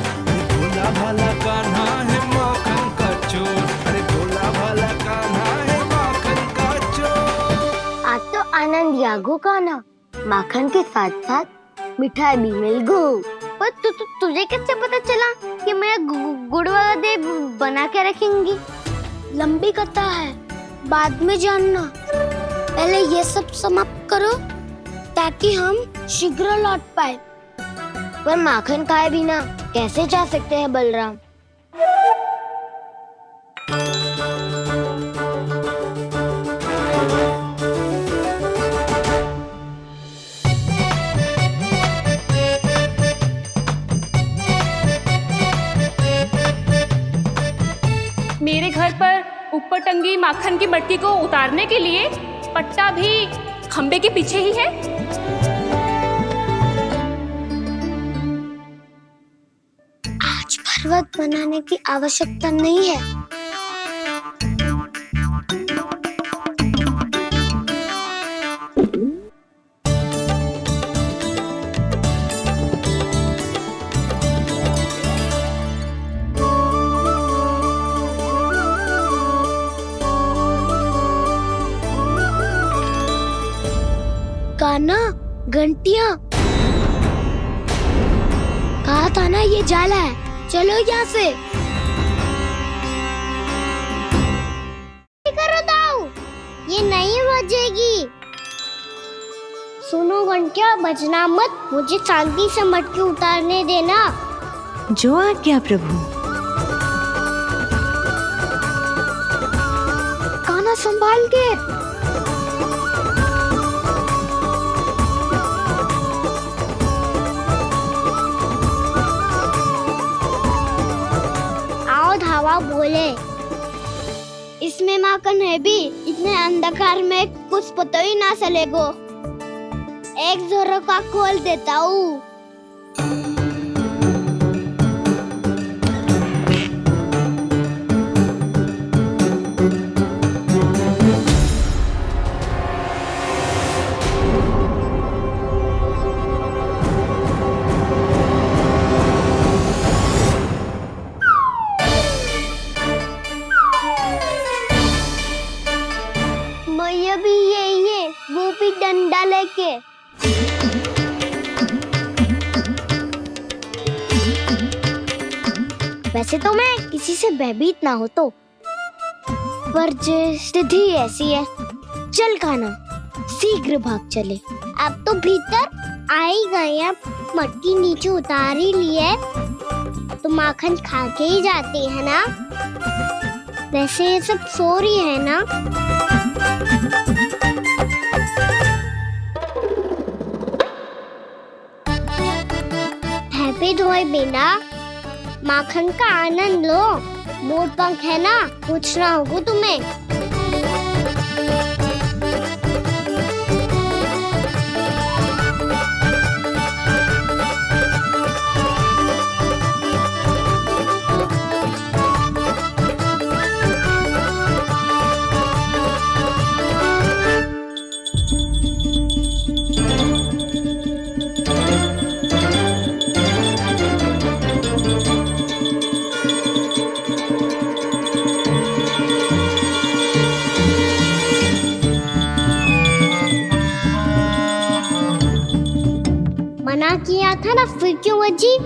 भोला भाला कान्हा है माखन का चोर, अरे भोला भाला कान्हा है माखन का चोर। आज तो आनंद यागो कान्हा, माखन के साथ साथ मिठाई भी मिल गई। पर तुझे कैसे पता चला कि मैं गुड़ वाला देव बना के रखेंगी? लंबी कथा है, बाद में जानना। पहले ये सब समाप्त करो ताकि हम शीघ्र लौट पाए। पर माखन खाए बिना कैसे जा सकते हैं बलराम? मेरे घर पर ऊपर टंगी माखन की मटकी को उतारने के लिए पट्टा भी खंबे के पीछे ही है। आज पर्वत बनाने की आवश्यकता नहीं है। कान्हा, घंटियां, कहा था ना ये जाला है, चलो यहाँ से। करो दाऊ, ये नहीं बजेगी। सुनो घंटिया, बजना मत, मुझे शांति से मटकी उतारने देना। जो आज्ञा प्रभु। कान्हा संभाल के। धावा बोले, इसमें माखन है भी, इतने अंधकार में कुछ पता ही ना चलेगो। एक जोरों का खोल देता हूँ। भी यही है, वो भी डंडा लेके। वैसे तो मैं किसी से भयभीत ना हो तो, पर स्थिति ऐसी है। चल कान्हा, शीघ्र भाग चले। अब तो भीतर आ ही गए हैं, मटकी नीचे उतार ही ली है, तो माखन खा के ही जाते हैं ना। वैसे ये सब सो रही है ना। हैप्पी धोए बिना माखन का आनंद लो। मोर पंख है ना, पूछना होगा तुम्हें। मना किया था ना, फिर क्यों अजी?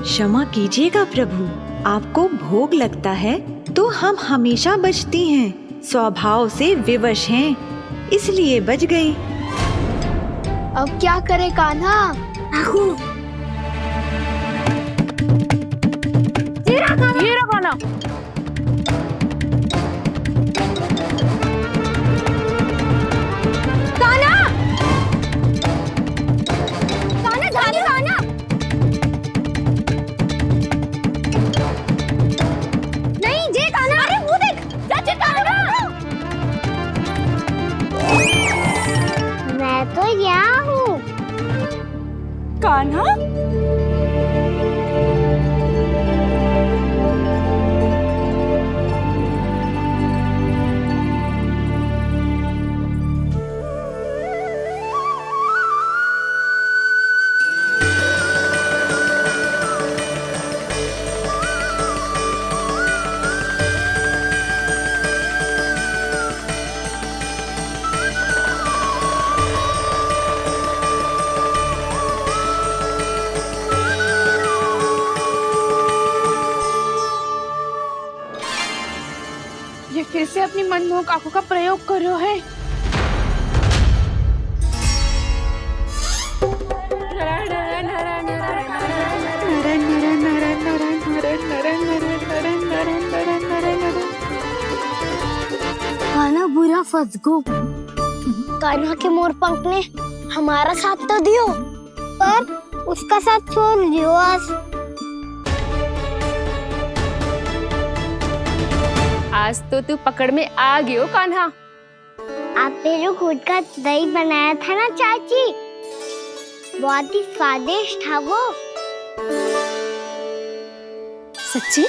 क्षमा कीजिएगा प्रभु, आपको भोग लगता है तो हम हमेशा बचती हैं, स्वभाव से विवश हैं, इसलिए बच गई। अब क्या करे कान्हा? ये रखो ना। मैं तो यहाँ हूँ। कान्हा, ये फिर से अपनी मनमोहक आंखों का प्रयोग कर रहा है। कान्हा बुरा फंस गो। कान्हा के मोर पंख ने हमारा साथ तो दियो, पर उसका साथ छोड़ दियो आज तो तू पकड़ में आ गयो कान्हा। आपने जो खुद का दही बनाया था ना चाची, बहुत ही स्वादिष्ट था वो। सच्ची?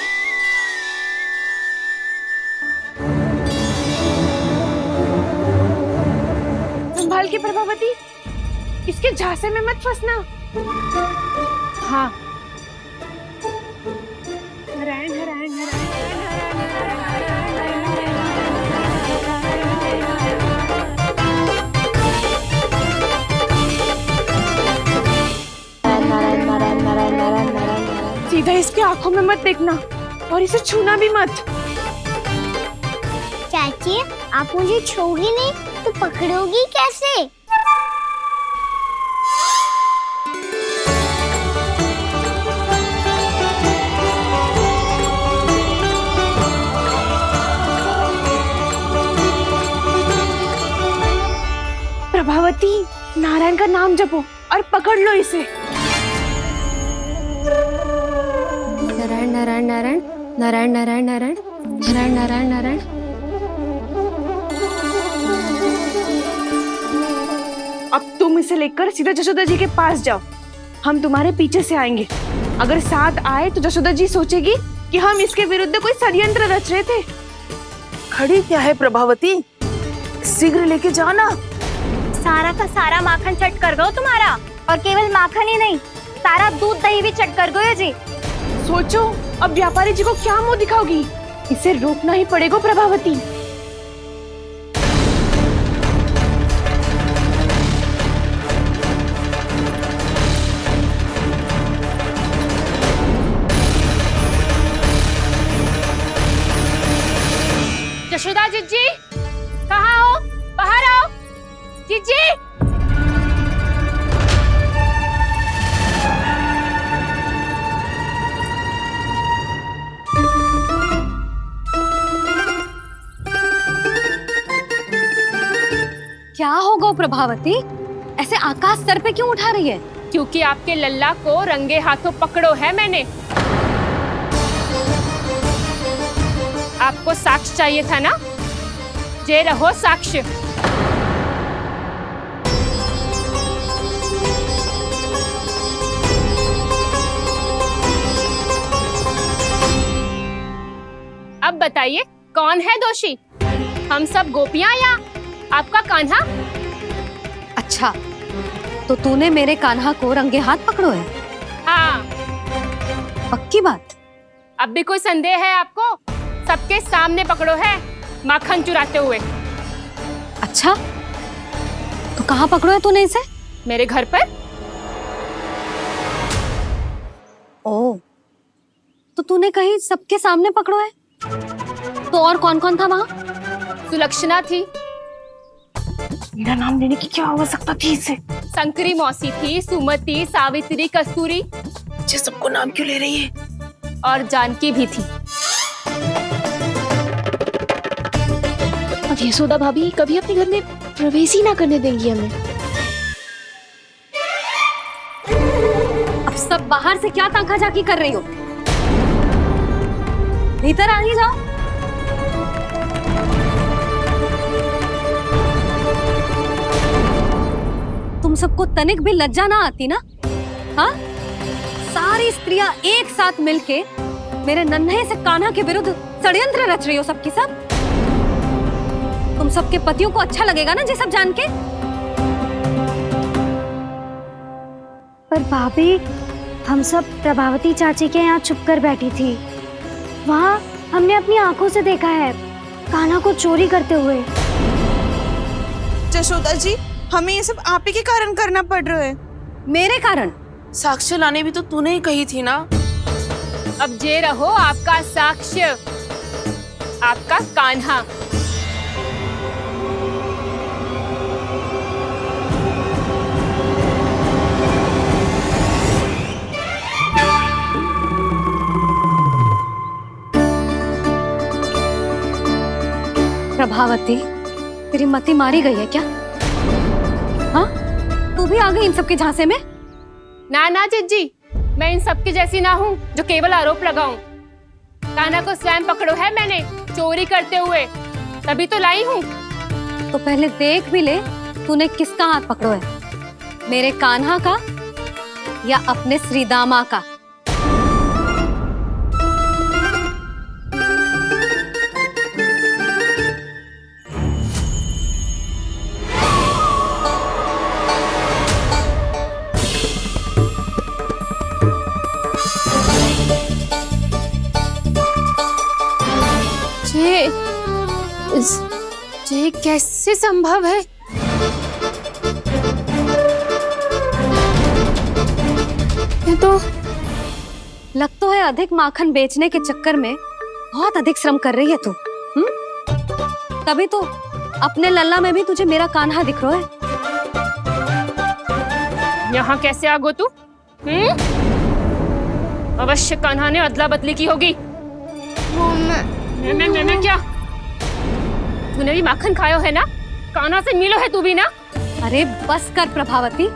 संभाल के प्रभावती, इसके झांसे में मत फंसना। हाँ, नारायण नारायण नारायण। सीधा इसके आंखों में मत देखना और इसे छूना भी मत। चाची, आप मुझे छोगी नहीं तो पकड़ोगी कैसे? प्रभावती, नारायण का नाम जपो और पकड़ लो इसे। नारायण नारायण नारायण नारायण नारायण नारायण नारायण नारायण नारायण। अब तुम इसे लेकर सीधा जशोदा जी के पास जाओ, हम तुम्हारे पीछे से आएंगे। अगर साथ आए तो जशोदा जी सोचेगी कि हम इसके विरुद्ध कोई षड्यंत्र रच रहे थे। खड़ी क्या है प्रभावती, शीघ्र लेके जाना। सारा का सारा माखन चट कर गो तुम्हारा, और केवल माखन ही नहीं, सारा दूध दही भी चट कर गो जी। सोचो अब व्यापारी जी को क्या मुंह दिखाओगी। इसे रोकना ही पड़ेगा प्रभावती। क्या होगा प्रभावती? ऐसे आकाश सर पे क्यों उठा रही है? क्योंकि आपके लल्ला को रंगे हाथों पकड़ो है मैंने। आपको साक्ष्य चाहिए था ना? जे रहो साक्ष्य। अब बताइए कौन है दोषी, हम सब गोपियां या आपका कान्हा? अच्छा, तो तूने मेरे कान्हा को रंगे हाथ पकड़ो है? हाँ। पक्की बात? अब भी कोई संदेह है आपको? सबके सामने पकड़ो है माखन चुराते हुए। अच्छा, तो कहाँ पकड़ो है तूने इसे? मेरे घर पर। ओ, तो तूने कहीं सबके सामने पकड़ो है? तो और कौन कौन था वहाँ? सुलक्षणा थी। मेरा नाम लेने की क्या आवश्यकता थी इसे? शंकरी मौसी थी, सुमति, सावित्री, कस्तूरी। ये सबको नाम क्यों ले रही है? और जानकी भी थी। अब यशोदा भाभी कभी अपने घर में प्रवेश ही ना करने देंगी हमें। अब सब बाहर से क्या ताका झाकी कर रही हो? भीतर आ ही जाओ। तुम सबको तनिक भी लज्जा ना आती ना? हाँ? सारी स्त्रियां एक साथ मिलके मेरे नन्हे से कान्हा के विरुद्ध षड्यंत्र रच रही हो सबकी सब। तुम सबके पतियों को अच्छा लगेगा ना ये सब जान के? पर भाभी, हम सब प्रभावती चाची के यहाँ छुप कर बैठी थी। वहाँ हमने अपनी आंखों से देखा है कान्हा को चोरी करते हुए। जशोदा जी, हमें ये सब आप ही के कारण करना पड़ रहा है। मेरे कारण? साक्ष्य लाने भी तो तूने ही कही थी ना। अब जे रहो आपका साक्ष्य, आपका कान्हा। प्रभावती, तेरी मति मारी गई है क्या? हाँ? तू भी आ गई इन सबके झांसे में? ना ना जिज्जी, मैं इन सबकी जैसी ना हूँ जो केवल आरोप लगाऊं। कान्हा को स्वयं पकड़ो है मैंने चोरी करते हुए, तभी तो लाई हूँ। तो पहले देख भी ले तूने किसका हाथ पकड़ो है, मेरे कान्हा का या अपने श्रीदामा का? ये कैसे संभव है? ये तो लग तो है अधिक माखन बेचने के चक्कर में बहुत अधिक श्रम कर रही है तू। तभी तो अपने लल्ला में भी तुझे मेरा कान्हा दिख रहा है। यहाँ कैसे आ गो तू? अवश्य कान्हा ने अदला बदली की होगी। मैं क्या? तूने भी माखन खायो है ना? कान्हा से मिलो है तू भी ना? अरे बस कर प्रभावती,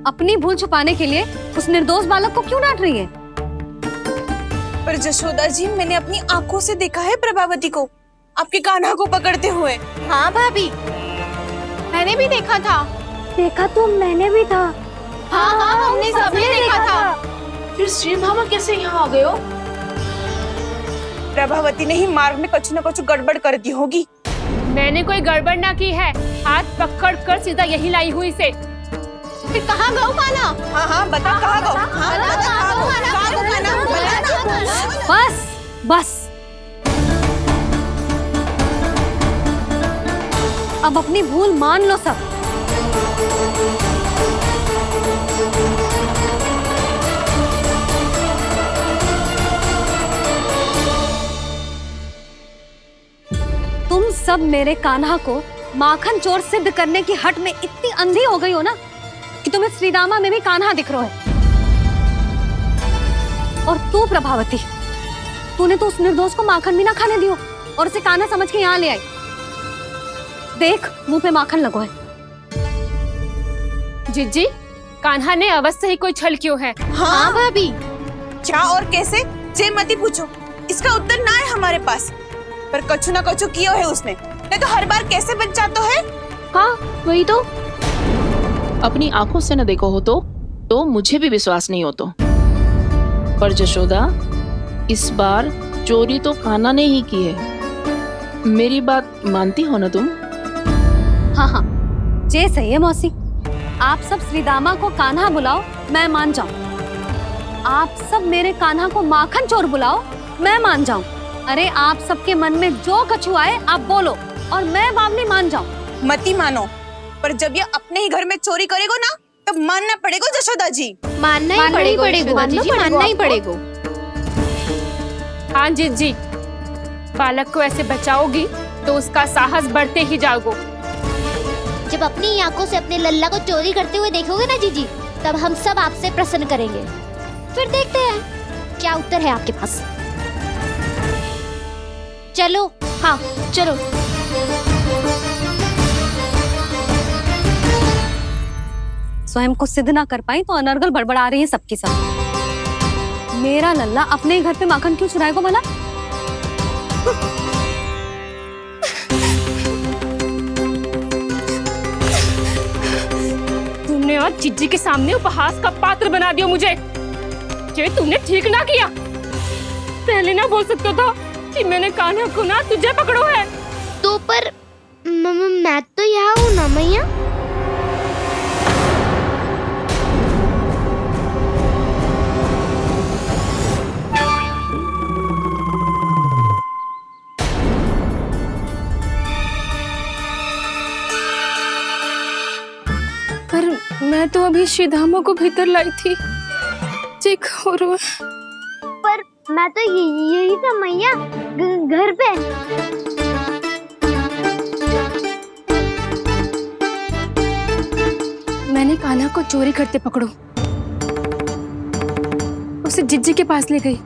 अपनी भूल छुपाने के लिए उस निर्दोष बालक को क्यों डांट रही है? पर जशोदा जी, मैंने अपनी आंखों से देखा है प्रभावती को आपके कान्हा को पकड़ते हुए। हाँ भाभी, मैंने भी देखा था। देखा तो मैंने भी था। हाँ हाँ, हमने सबने देखा था। फिर श्रीधामा कैसे यहाँ आ गए हो? प्रभावती ने ही मार्ग में कुछ न कुछ गड़बड़ कर दी होगी। मैंने कोई गड़बड़ ना की है, हाथ पकड़ कर सीधा यही लाई हुई से। फिर कहाँ गौ कान्हा? हाँ हाँ, बता कहाँ गो? हाँ, बस बस, अब अपनी भूल मान लो सब। तुम सब मेरे कान्हा को माखन चोर सिद्ध करने की हट में इतनी अंधी हो गई हो ना कि तुम्हें श्रीदामा में भी कान्हा दिख रहा है। और तू प्रभावती, तूने तो उस निर्दोष को माखन भी ना खाने दियो और उसे कान्हा समझ के यहाँ ले आई। देख मुंह पे माखन लगो है। जिज्जी, कान्हा ने अवश्य ही कोई छल क्यों है। हाँ भाभी, क्या और कैसे जे मती पूछो, इसका उत्तर ना है हमारे पास। पर कछु ना कछु कियो है उसने, नहीं तो हर बार कैसे बच जाता है। हाँ वही तो। अपनी आंखों से न देखो हो तो मुझे भी विश्वास नहीं हो तो। पर जशोदा, इस बार चोरी तो कान्हा ने ही की है। मेरी बात मानती हो ना तुम? हाँ हाँ, जे सही है मौसी। आप सब श्रीदामा को कान्हा बुलाओ, मैं मान जाऊं। आप सब मेरे कान्हा को माखन चोर बुलाओ, मैं मान जाऊं। अरे आप सबके मन में जो कछु आए आप बोलो और मैं बावली मान जाऊं। मती मानो, पर जब ये अपने ही घर में चोरी करेगो ना, तब मानना पड़ेगा जशोदा जी। मानना ही पड़ेगा, मानना ही पड़ेगा। हाँ जिज्जी, बालक को ऐसे बचाओगी तो उसका साहस बढ़ते ही जाओगे। जब अपनी आंखों से अपने लल्ला को चोरी करते हुए देखोगे ना जीजी, तब हम सब आपसे प्रसन्न करेंगे। फिर देखते हैं क्या उत्तर है आपके पास। चलो। हाँ चलो। स्वयं को सिद्ध ना कर पाई तो अनर्गल बड़बड़ा रही है सबकी सब। मेरा लल्ला अपने ही घर पे माखन क्यों चुराएगा भला? तुमने आज जिज्जी के सामने उपहास का पात्र बना दिया मुझे। ये तुमने ठीक ना किया। पहले ना बोल सकता था कि मैंने कान्हा को ना तुझे पकड़ो है। तो पर मैं तो यहाँ हूँ ना मैया। पर मैं तो अभी श्रीधामा को भीतर लाई थी। चेक हो रहा है। पर मैं तो यही था मैया, घर पे। मैंने कान्हा को चोरी करते पकड़ो, उसे जिज्जी के पास ले गई।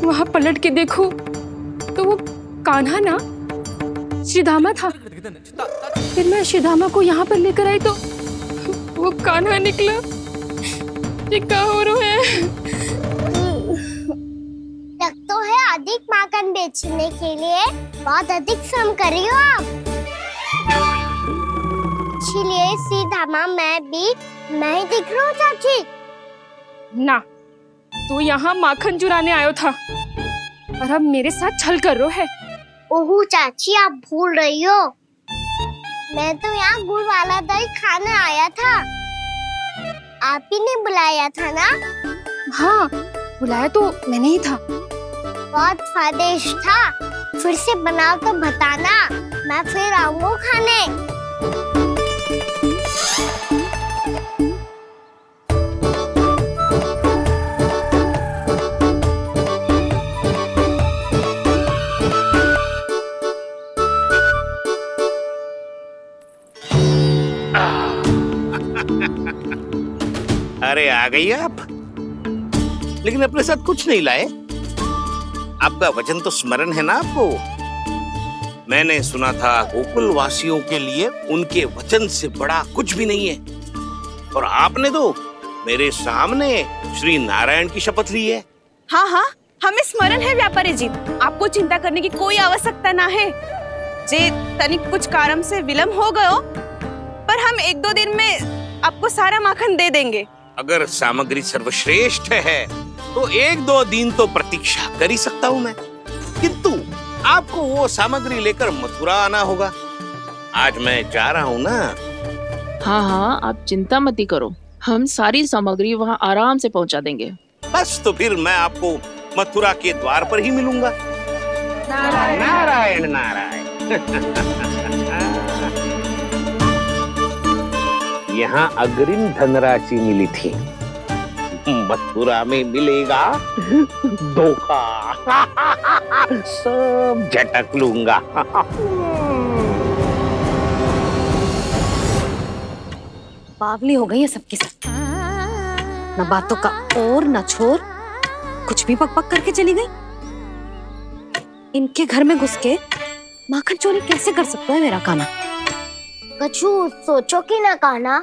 वहां पलट के देखो तो वो कान्हा ना श्रीधामा था। फिर मैं श्रीधामा को यहाँ पर लेकर आई तो वो कान्हा निकला। ये क्या हो रहा है? लगता है अधिक माखन बेचने के लिए बहुत अधिक श्रम कर रही हो आप। इसलिए सीधामा मैं ही दिख रहा हूँ चाची। ना, तू यहाँ माखन चुराने आयो था और अब मेरे साथ छल कर रो है। ओह चाची, आप भूल रही हो, मैं तो यहाँ गुड़ वाला दही खाने आया था। आप ही ने बुलाया था ना? हाँ, बुलाया तो मैंने ही था। बहुत स्वादिष्ट था। फिर से बनाओ तो बताना, मैं फिर आऊंगा खाने। अरे आ गई आप, लेकिन अपने साथ कुछ नहीं लाए। आपका वचन तो स्मरण है ना आपको? मैंने सुना था गोकुल वासियों के लिए उनके वचन से बड़ा कुछ भी नहीं है। और आपने तो मेरे सामने श्री नारायण की शपथ ली है। हाँ हाँ, हमें स्मरण है व्यापारी जी। आपको चिंता करने की कोई आवश्यकता ना है। जे तनिक कुछ कारण से विलंब हो गयो, पर हम 1-2 दिन में आपको सारा माखन दे देंगे। अगर सामग्री सर्वश्रेष्ठ है तो 1-2 दिन तो प्रतीक्षा कर ही सकता हूँ मैं, किंतु आपको वो सामग्री लेकर मथुरा आना होगा। आज मैं जा रहा हूँ ना। हाँ हाँ, आप चिंता मत करो, हम सारी सामग्री वहाँ आराम से पहुँचा देंगे। बस तो फिर मैं आपको मथुरा के द्वार पर ही मिलूंगा। नारायण नारायण। यहाँ अग्रिम धनराशि मिली थी, मथुरा में मिलेगा धोखा। सब झटक लूंगा। बावली हो गई है सबकी सब। न बातों का और न छोर, कुछ भी पक पक करके चली गई। इनके घर में घुस के माखन चोरी कैसे कर सकता है मेरा कान्हा? कछु सोचो कि ना कान्हा,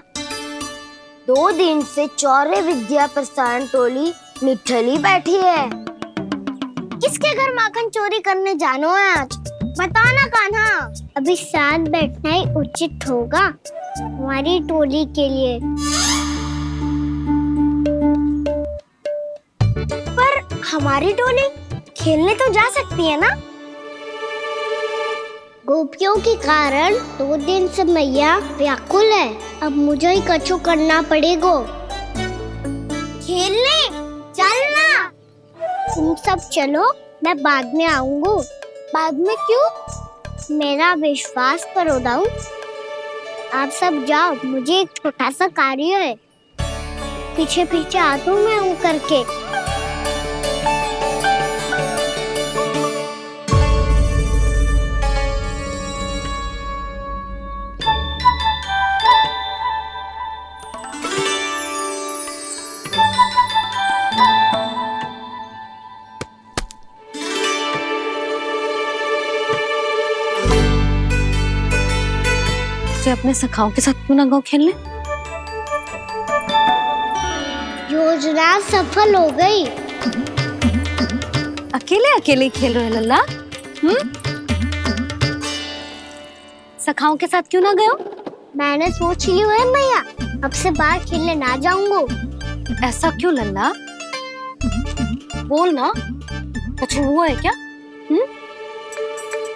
2 दिन से चौर्य विद्या प्रसारण टोली निठली बैठी है। किसके घर माखन चोरी करने जानो है आज? बता ना कान्हा। अभी साथ बैठना ही उचित होगा हमारी टोली के लिए। पर हमारी टोली खेलने तो जा सकती है ना? गोपियों के कारण 2 दिन से मैया व्याकुल है। अब मुझे ही कछु करना पड़ेगा। खेलने चलना। तुम सब चलो, मैं बाद में आऊंगा। बाद में क्यों? मेरा विश्वास करो दाऊ। आप सब जाओ, मुझे एक छोटा सा कार्य है। पीछे पीछे आता हूँ मैं हूँ करके। अपने सखाओं के साथ क्यों ना गाँव खेलने? योजना सफल हो गई। अकेले अकेले खेल रहे लल्ला? सखाओं के साथ क्यों ना गए हो? मैंने सोच लिया है मैया, अब से बाहर खेलने ना जाऊंगा। ऐसा क्यों लल्ला? बोल ना, कुछ हुआ है क्या?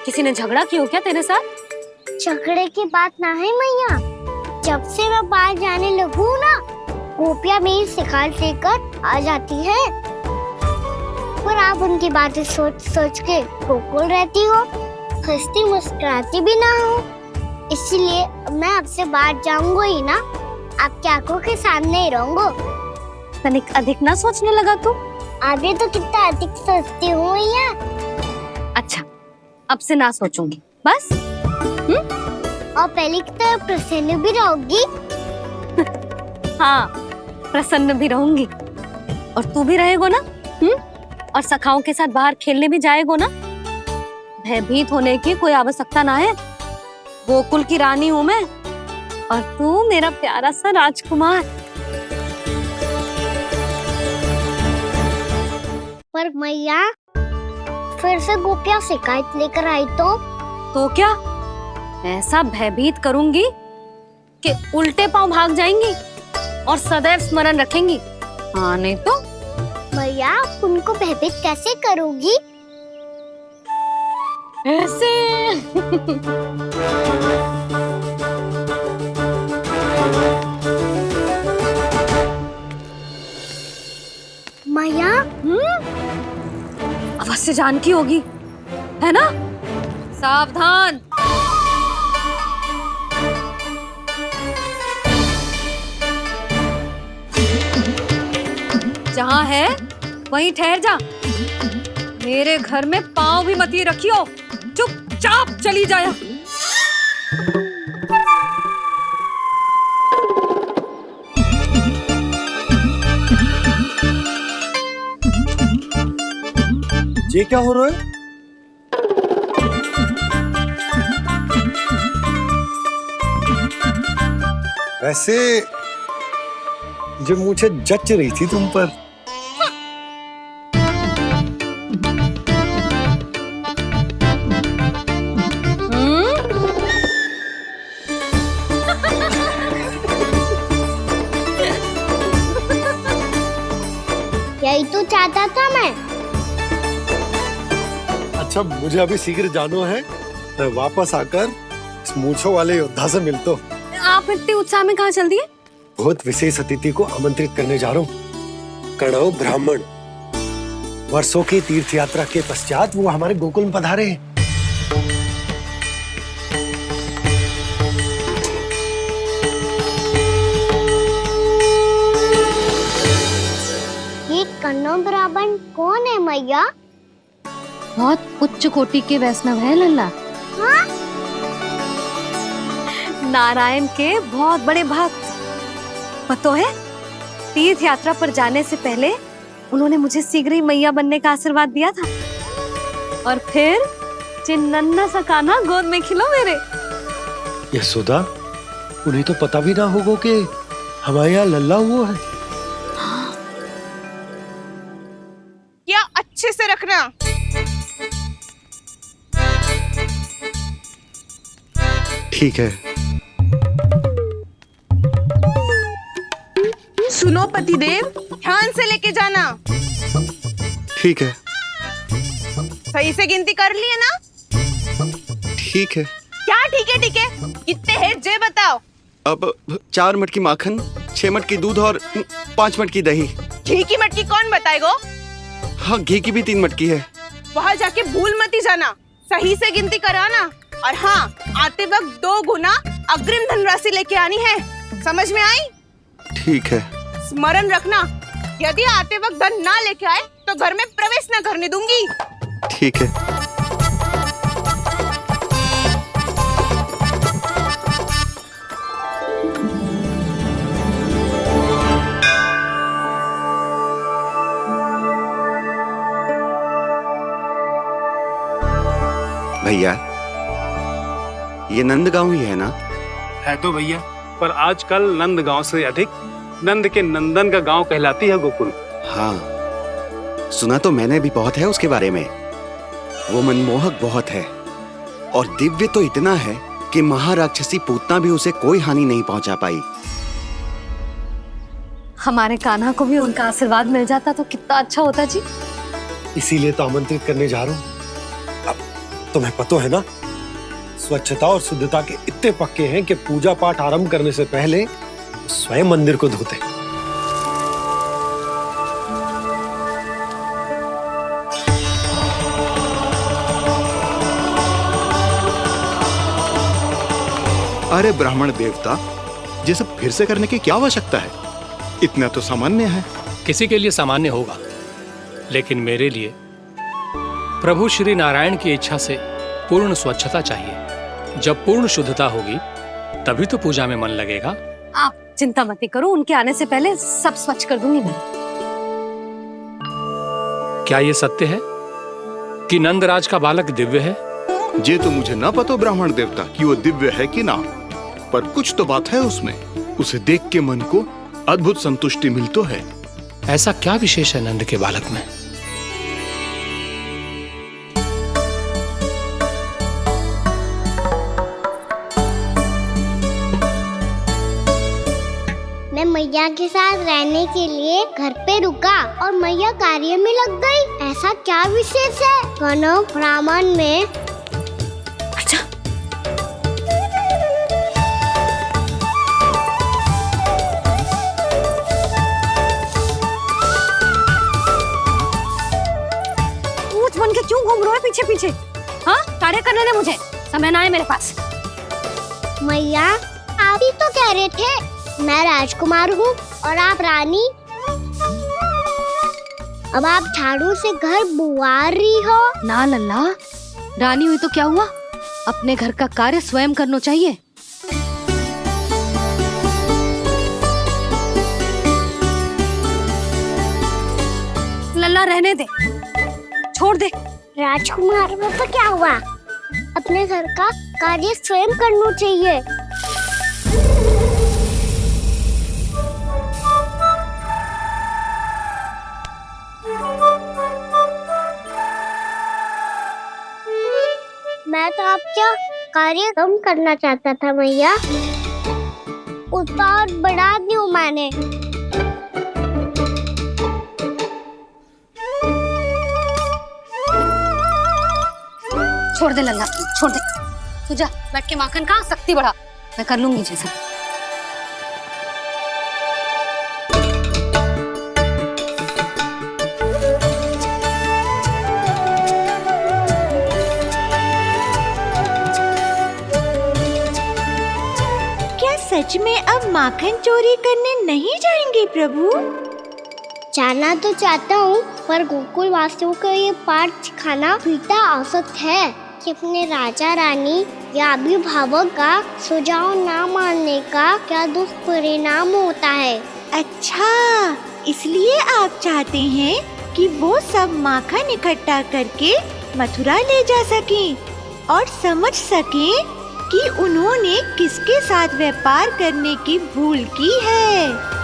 किसी ने झगड़ा किया हो क्या तेरे साथ? झगड़े की बात ना है मैया। जब से मैं बाहर जाने लगू ना, गोपियां मेरी शिकार लेकर आ जाती है। पर आप उनकी बातें सोच सोच के गोकुल रहती हो, हंसती मुस्कुराती भी ना हो। इसलिए मैं आपसे बाहर जाऊंगा ही ना, आपकी आंखों के सामने ही रहूंगा। तनिक अधिक ना सोचने लगा तू? आगे तो कितना अधिक सोचती हूँ मैया। अच्छा, अब से ना सोचूंगी बस। और पहले की तरह प्रसन्न भी रहोगी? हाँ, प्रसन्न भी रहूंगी। और तू भी रहेगा ना? और सखाओं के साथ बाहर खेलने भी जाएगा ना? भयभीत होने की कोई आवश्यकता ना है। गोकुल की रानी हूँ मैं, और तू मेरा प्यारा सा राजकुमार। पर मैया, फिर से गोपियां शिकायत लेकर आई तो क्या? ऐसा भयभीत करूंगी कि उल्टे पांव भाग जाएंगी और सदैव स्मरण रखेंगी। हाँ नहीं तो? मैया, उनको भयभीत कैसे करोगी? ऐसे। मैया, अवश्य जानकी होगी, है ना? सावधान। जहाँ है वहीं ठहर जा। मेरे घर में पाँव भी मत ही रखियो, चुपचाप चली जाया। ये क्या हो रहा है? वैसे जो मुझे जच रही थी तुम पर। यही तो चाहता था मैं। अच्छा, मुझे अभी शीघ्र जाना है। मैं वापस आकर इस मूंछों वाले योद्धा से मिलता हूँ। आप इतने उत्साह में कहाँ चल दिए? बहुत विशेष अतिथि को आमंत्रित करने जा रहा हूँ। कणव ब्राह्मण। वर्षों की तीर्थ यात्रा के पश्चात वो हमारे गोकुल में पधारे हैं। ये कणव ब्राह्मण कौन है मैया? बहुत उच्च कोटि के वैष्णव है लल्ला। हाँ? नारायण के बहुत बड़े भक्त। पता है, तीर्थ यात्रा पर जाने से पहले उन्होंने मुझे शीघ्र ही मैया बनने का आशीर्वाद दिया था। और फिर चिन्नन्ना सा कान्हा गोद में खिलो मेरे। यशोदा, उन्हें तो पता भी ना होगा कि हमारे यहाँ लल्ला हुआ है। क्या अच्छे से रखना। ठीक है। सुनो पतिदेव, ध्यान से लेके जाना। ठीक है। सही से गिनती कर लिए ना? ठीक है। क्या ठीक है ठीक है? कितने हैं जे बताओ। अब 4 मटकी माखन, 6 मटकी दूध और 5 मटकी दही। घी की मटकी कौन बताएगा? हाँ, घी की भी 3 मटकी है। वहाँ जाके भूल मत ही जाना, सही से गिनती कराना। और हाँ, आते वक्त 2 गुना अग्रिम धनराशि लेके आनी है। समझ में आई? ठीक है। स्मरण रखना, यदि आते वक्त धन ना लेके आए तो घर में प्रवेश न करने दूंगी। ठीक है। भैया, ये नंदगांव ही है ना? है तो भैया, पर आजकल नंदगांव से अधिक नंद के नंदन का गांव कहलाती है गोकुल। हाँ, सुना तो मैंने भी बहुत है उसके बारे में। वो मनमोहक बहुत है और दिव्य तो इतना है कि महाराक्षसी पूतना भी उसे कोई हानि नहीं पहुंचा पाई। हमारे कान्हा को भी उनका आशीर्वाद मिल जाता तो कितना अच्छा होता जी। इसीलिए तो आमंत्रित करने जा रहा हूँ। अब तुम्हें पता है ना, स्वच्छता और शुद्धता के इतने पक्के हैं कि पूजा पाठ आरंभ करने से पहले स्वयं मंदिर को धोते। अरे ब्राह्मण देवता, ये सब फिर से करने की क्या आवश्यकता है? इतना तो सामान्य है। किसी के लिए सामान्य होगा, लेकिन मेरे लिए प्रभु श्री नारायण की इच्छा से पूर्ण स्वच्छता चाहिए। जब पूर्ण शुद्धता होगी तभी तो पूजा में मन लगेगा। आप चिंता मत करो, उनके आने से पहले सब स्वच्छ कर दूंगी मैं। क्या ये सत्य है कि नंदराज का बालक दिव्य है? ये तो मुझे ना पता ब्राह्मण देवता कि वो दिव्य है कि ना, पर कुछ तो बात है उसमें। उसे देख के मन को अद्भुत संतुष्टि मिल तो है। ऐसा क्या विशेष है नंद के बालक में? मैं मैया के साथ रहने के लिए घर पे रुका और मैया कार्य में लग गई। ऐसा क्या विशेष है कौनो ब्राह्मण में? अच्छा, पूछ बन के क्यों घूम रहे हो पीछे पीछे? हाँ, कार्य करने दे मुझे, समय ना है मेरे पास। मैया, आप ही तो कह रहे थे मैं राजकुमार हूँ और आप रानी। अब आप झाड़ू से घर बुआर रही हो। ना लल्ला, रानी हुई तो क्या हुआ, अपने घर का कार्य स्वयं करना चाहिए। लल्ला रहने दे, छोड़ दे। राजकुमार में तो क्या हुआ, अपने घर का कार्य स्वयं करना चाहिए। मैं तो आपका कार्य कम करना चाहता था मैया, उसका और बढ़ा दूं मैंने। छोड़ दे लल्ला, छोड़ दे। तू जा बैठ के माखन खा, शक्ति बढ़ा, मैं कर लूंगी जैसा। सच में अब माखन चोरी करने नहीं जाएंगे प्रभु? जाना तो चाहता हूँ, पर गोकुल वासियों को ये पाठ सिखाना पिता आवश्यक है कि अपने राजा रानी या अभिभावक का सुझाव ना मानने का क्या दुष्परिणाम होता है। अच्छा, इसलिए आप चाहते हैं कि वो सब माखन इकट्ठा करके मथुरा ले जा सकें और समझ सकें कि उन्होंने किसके साथ व्यापार करने की भूल की है।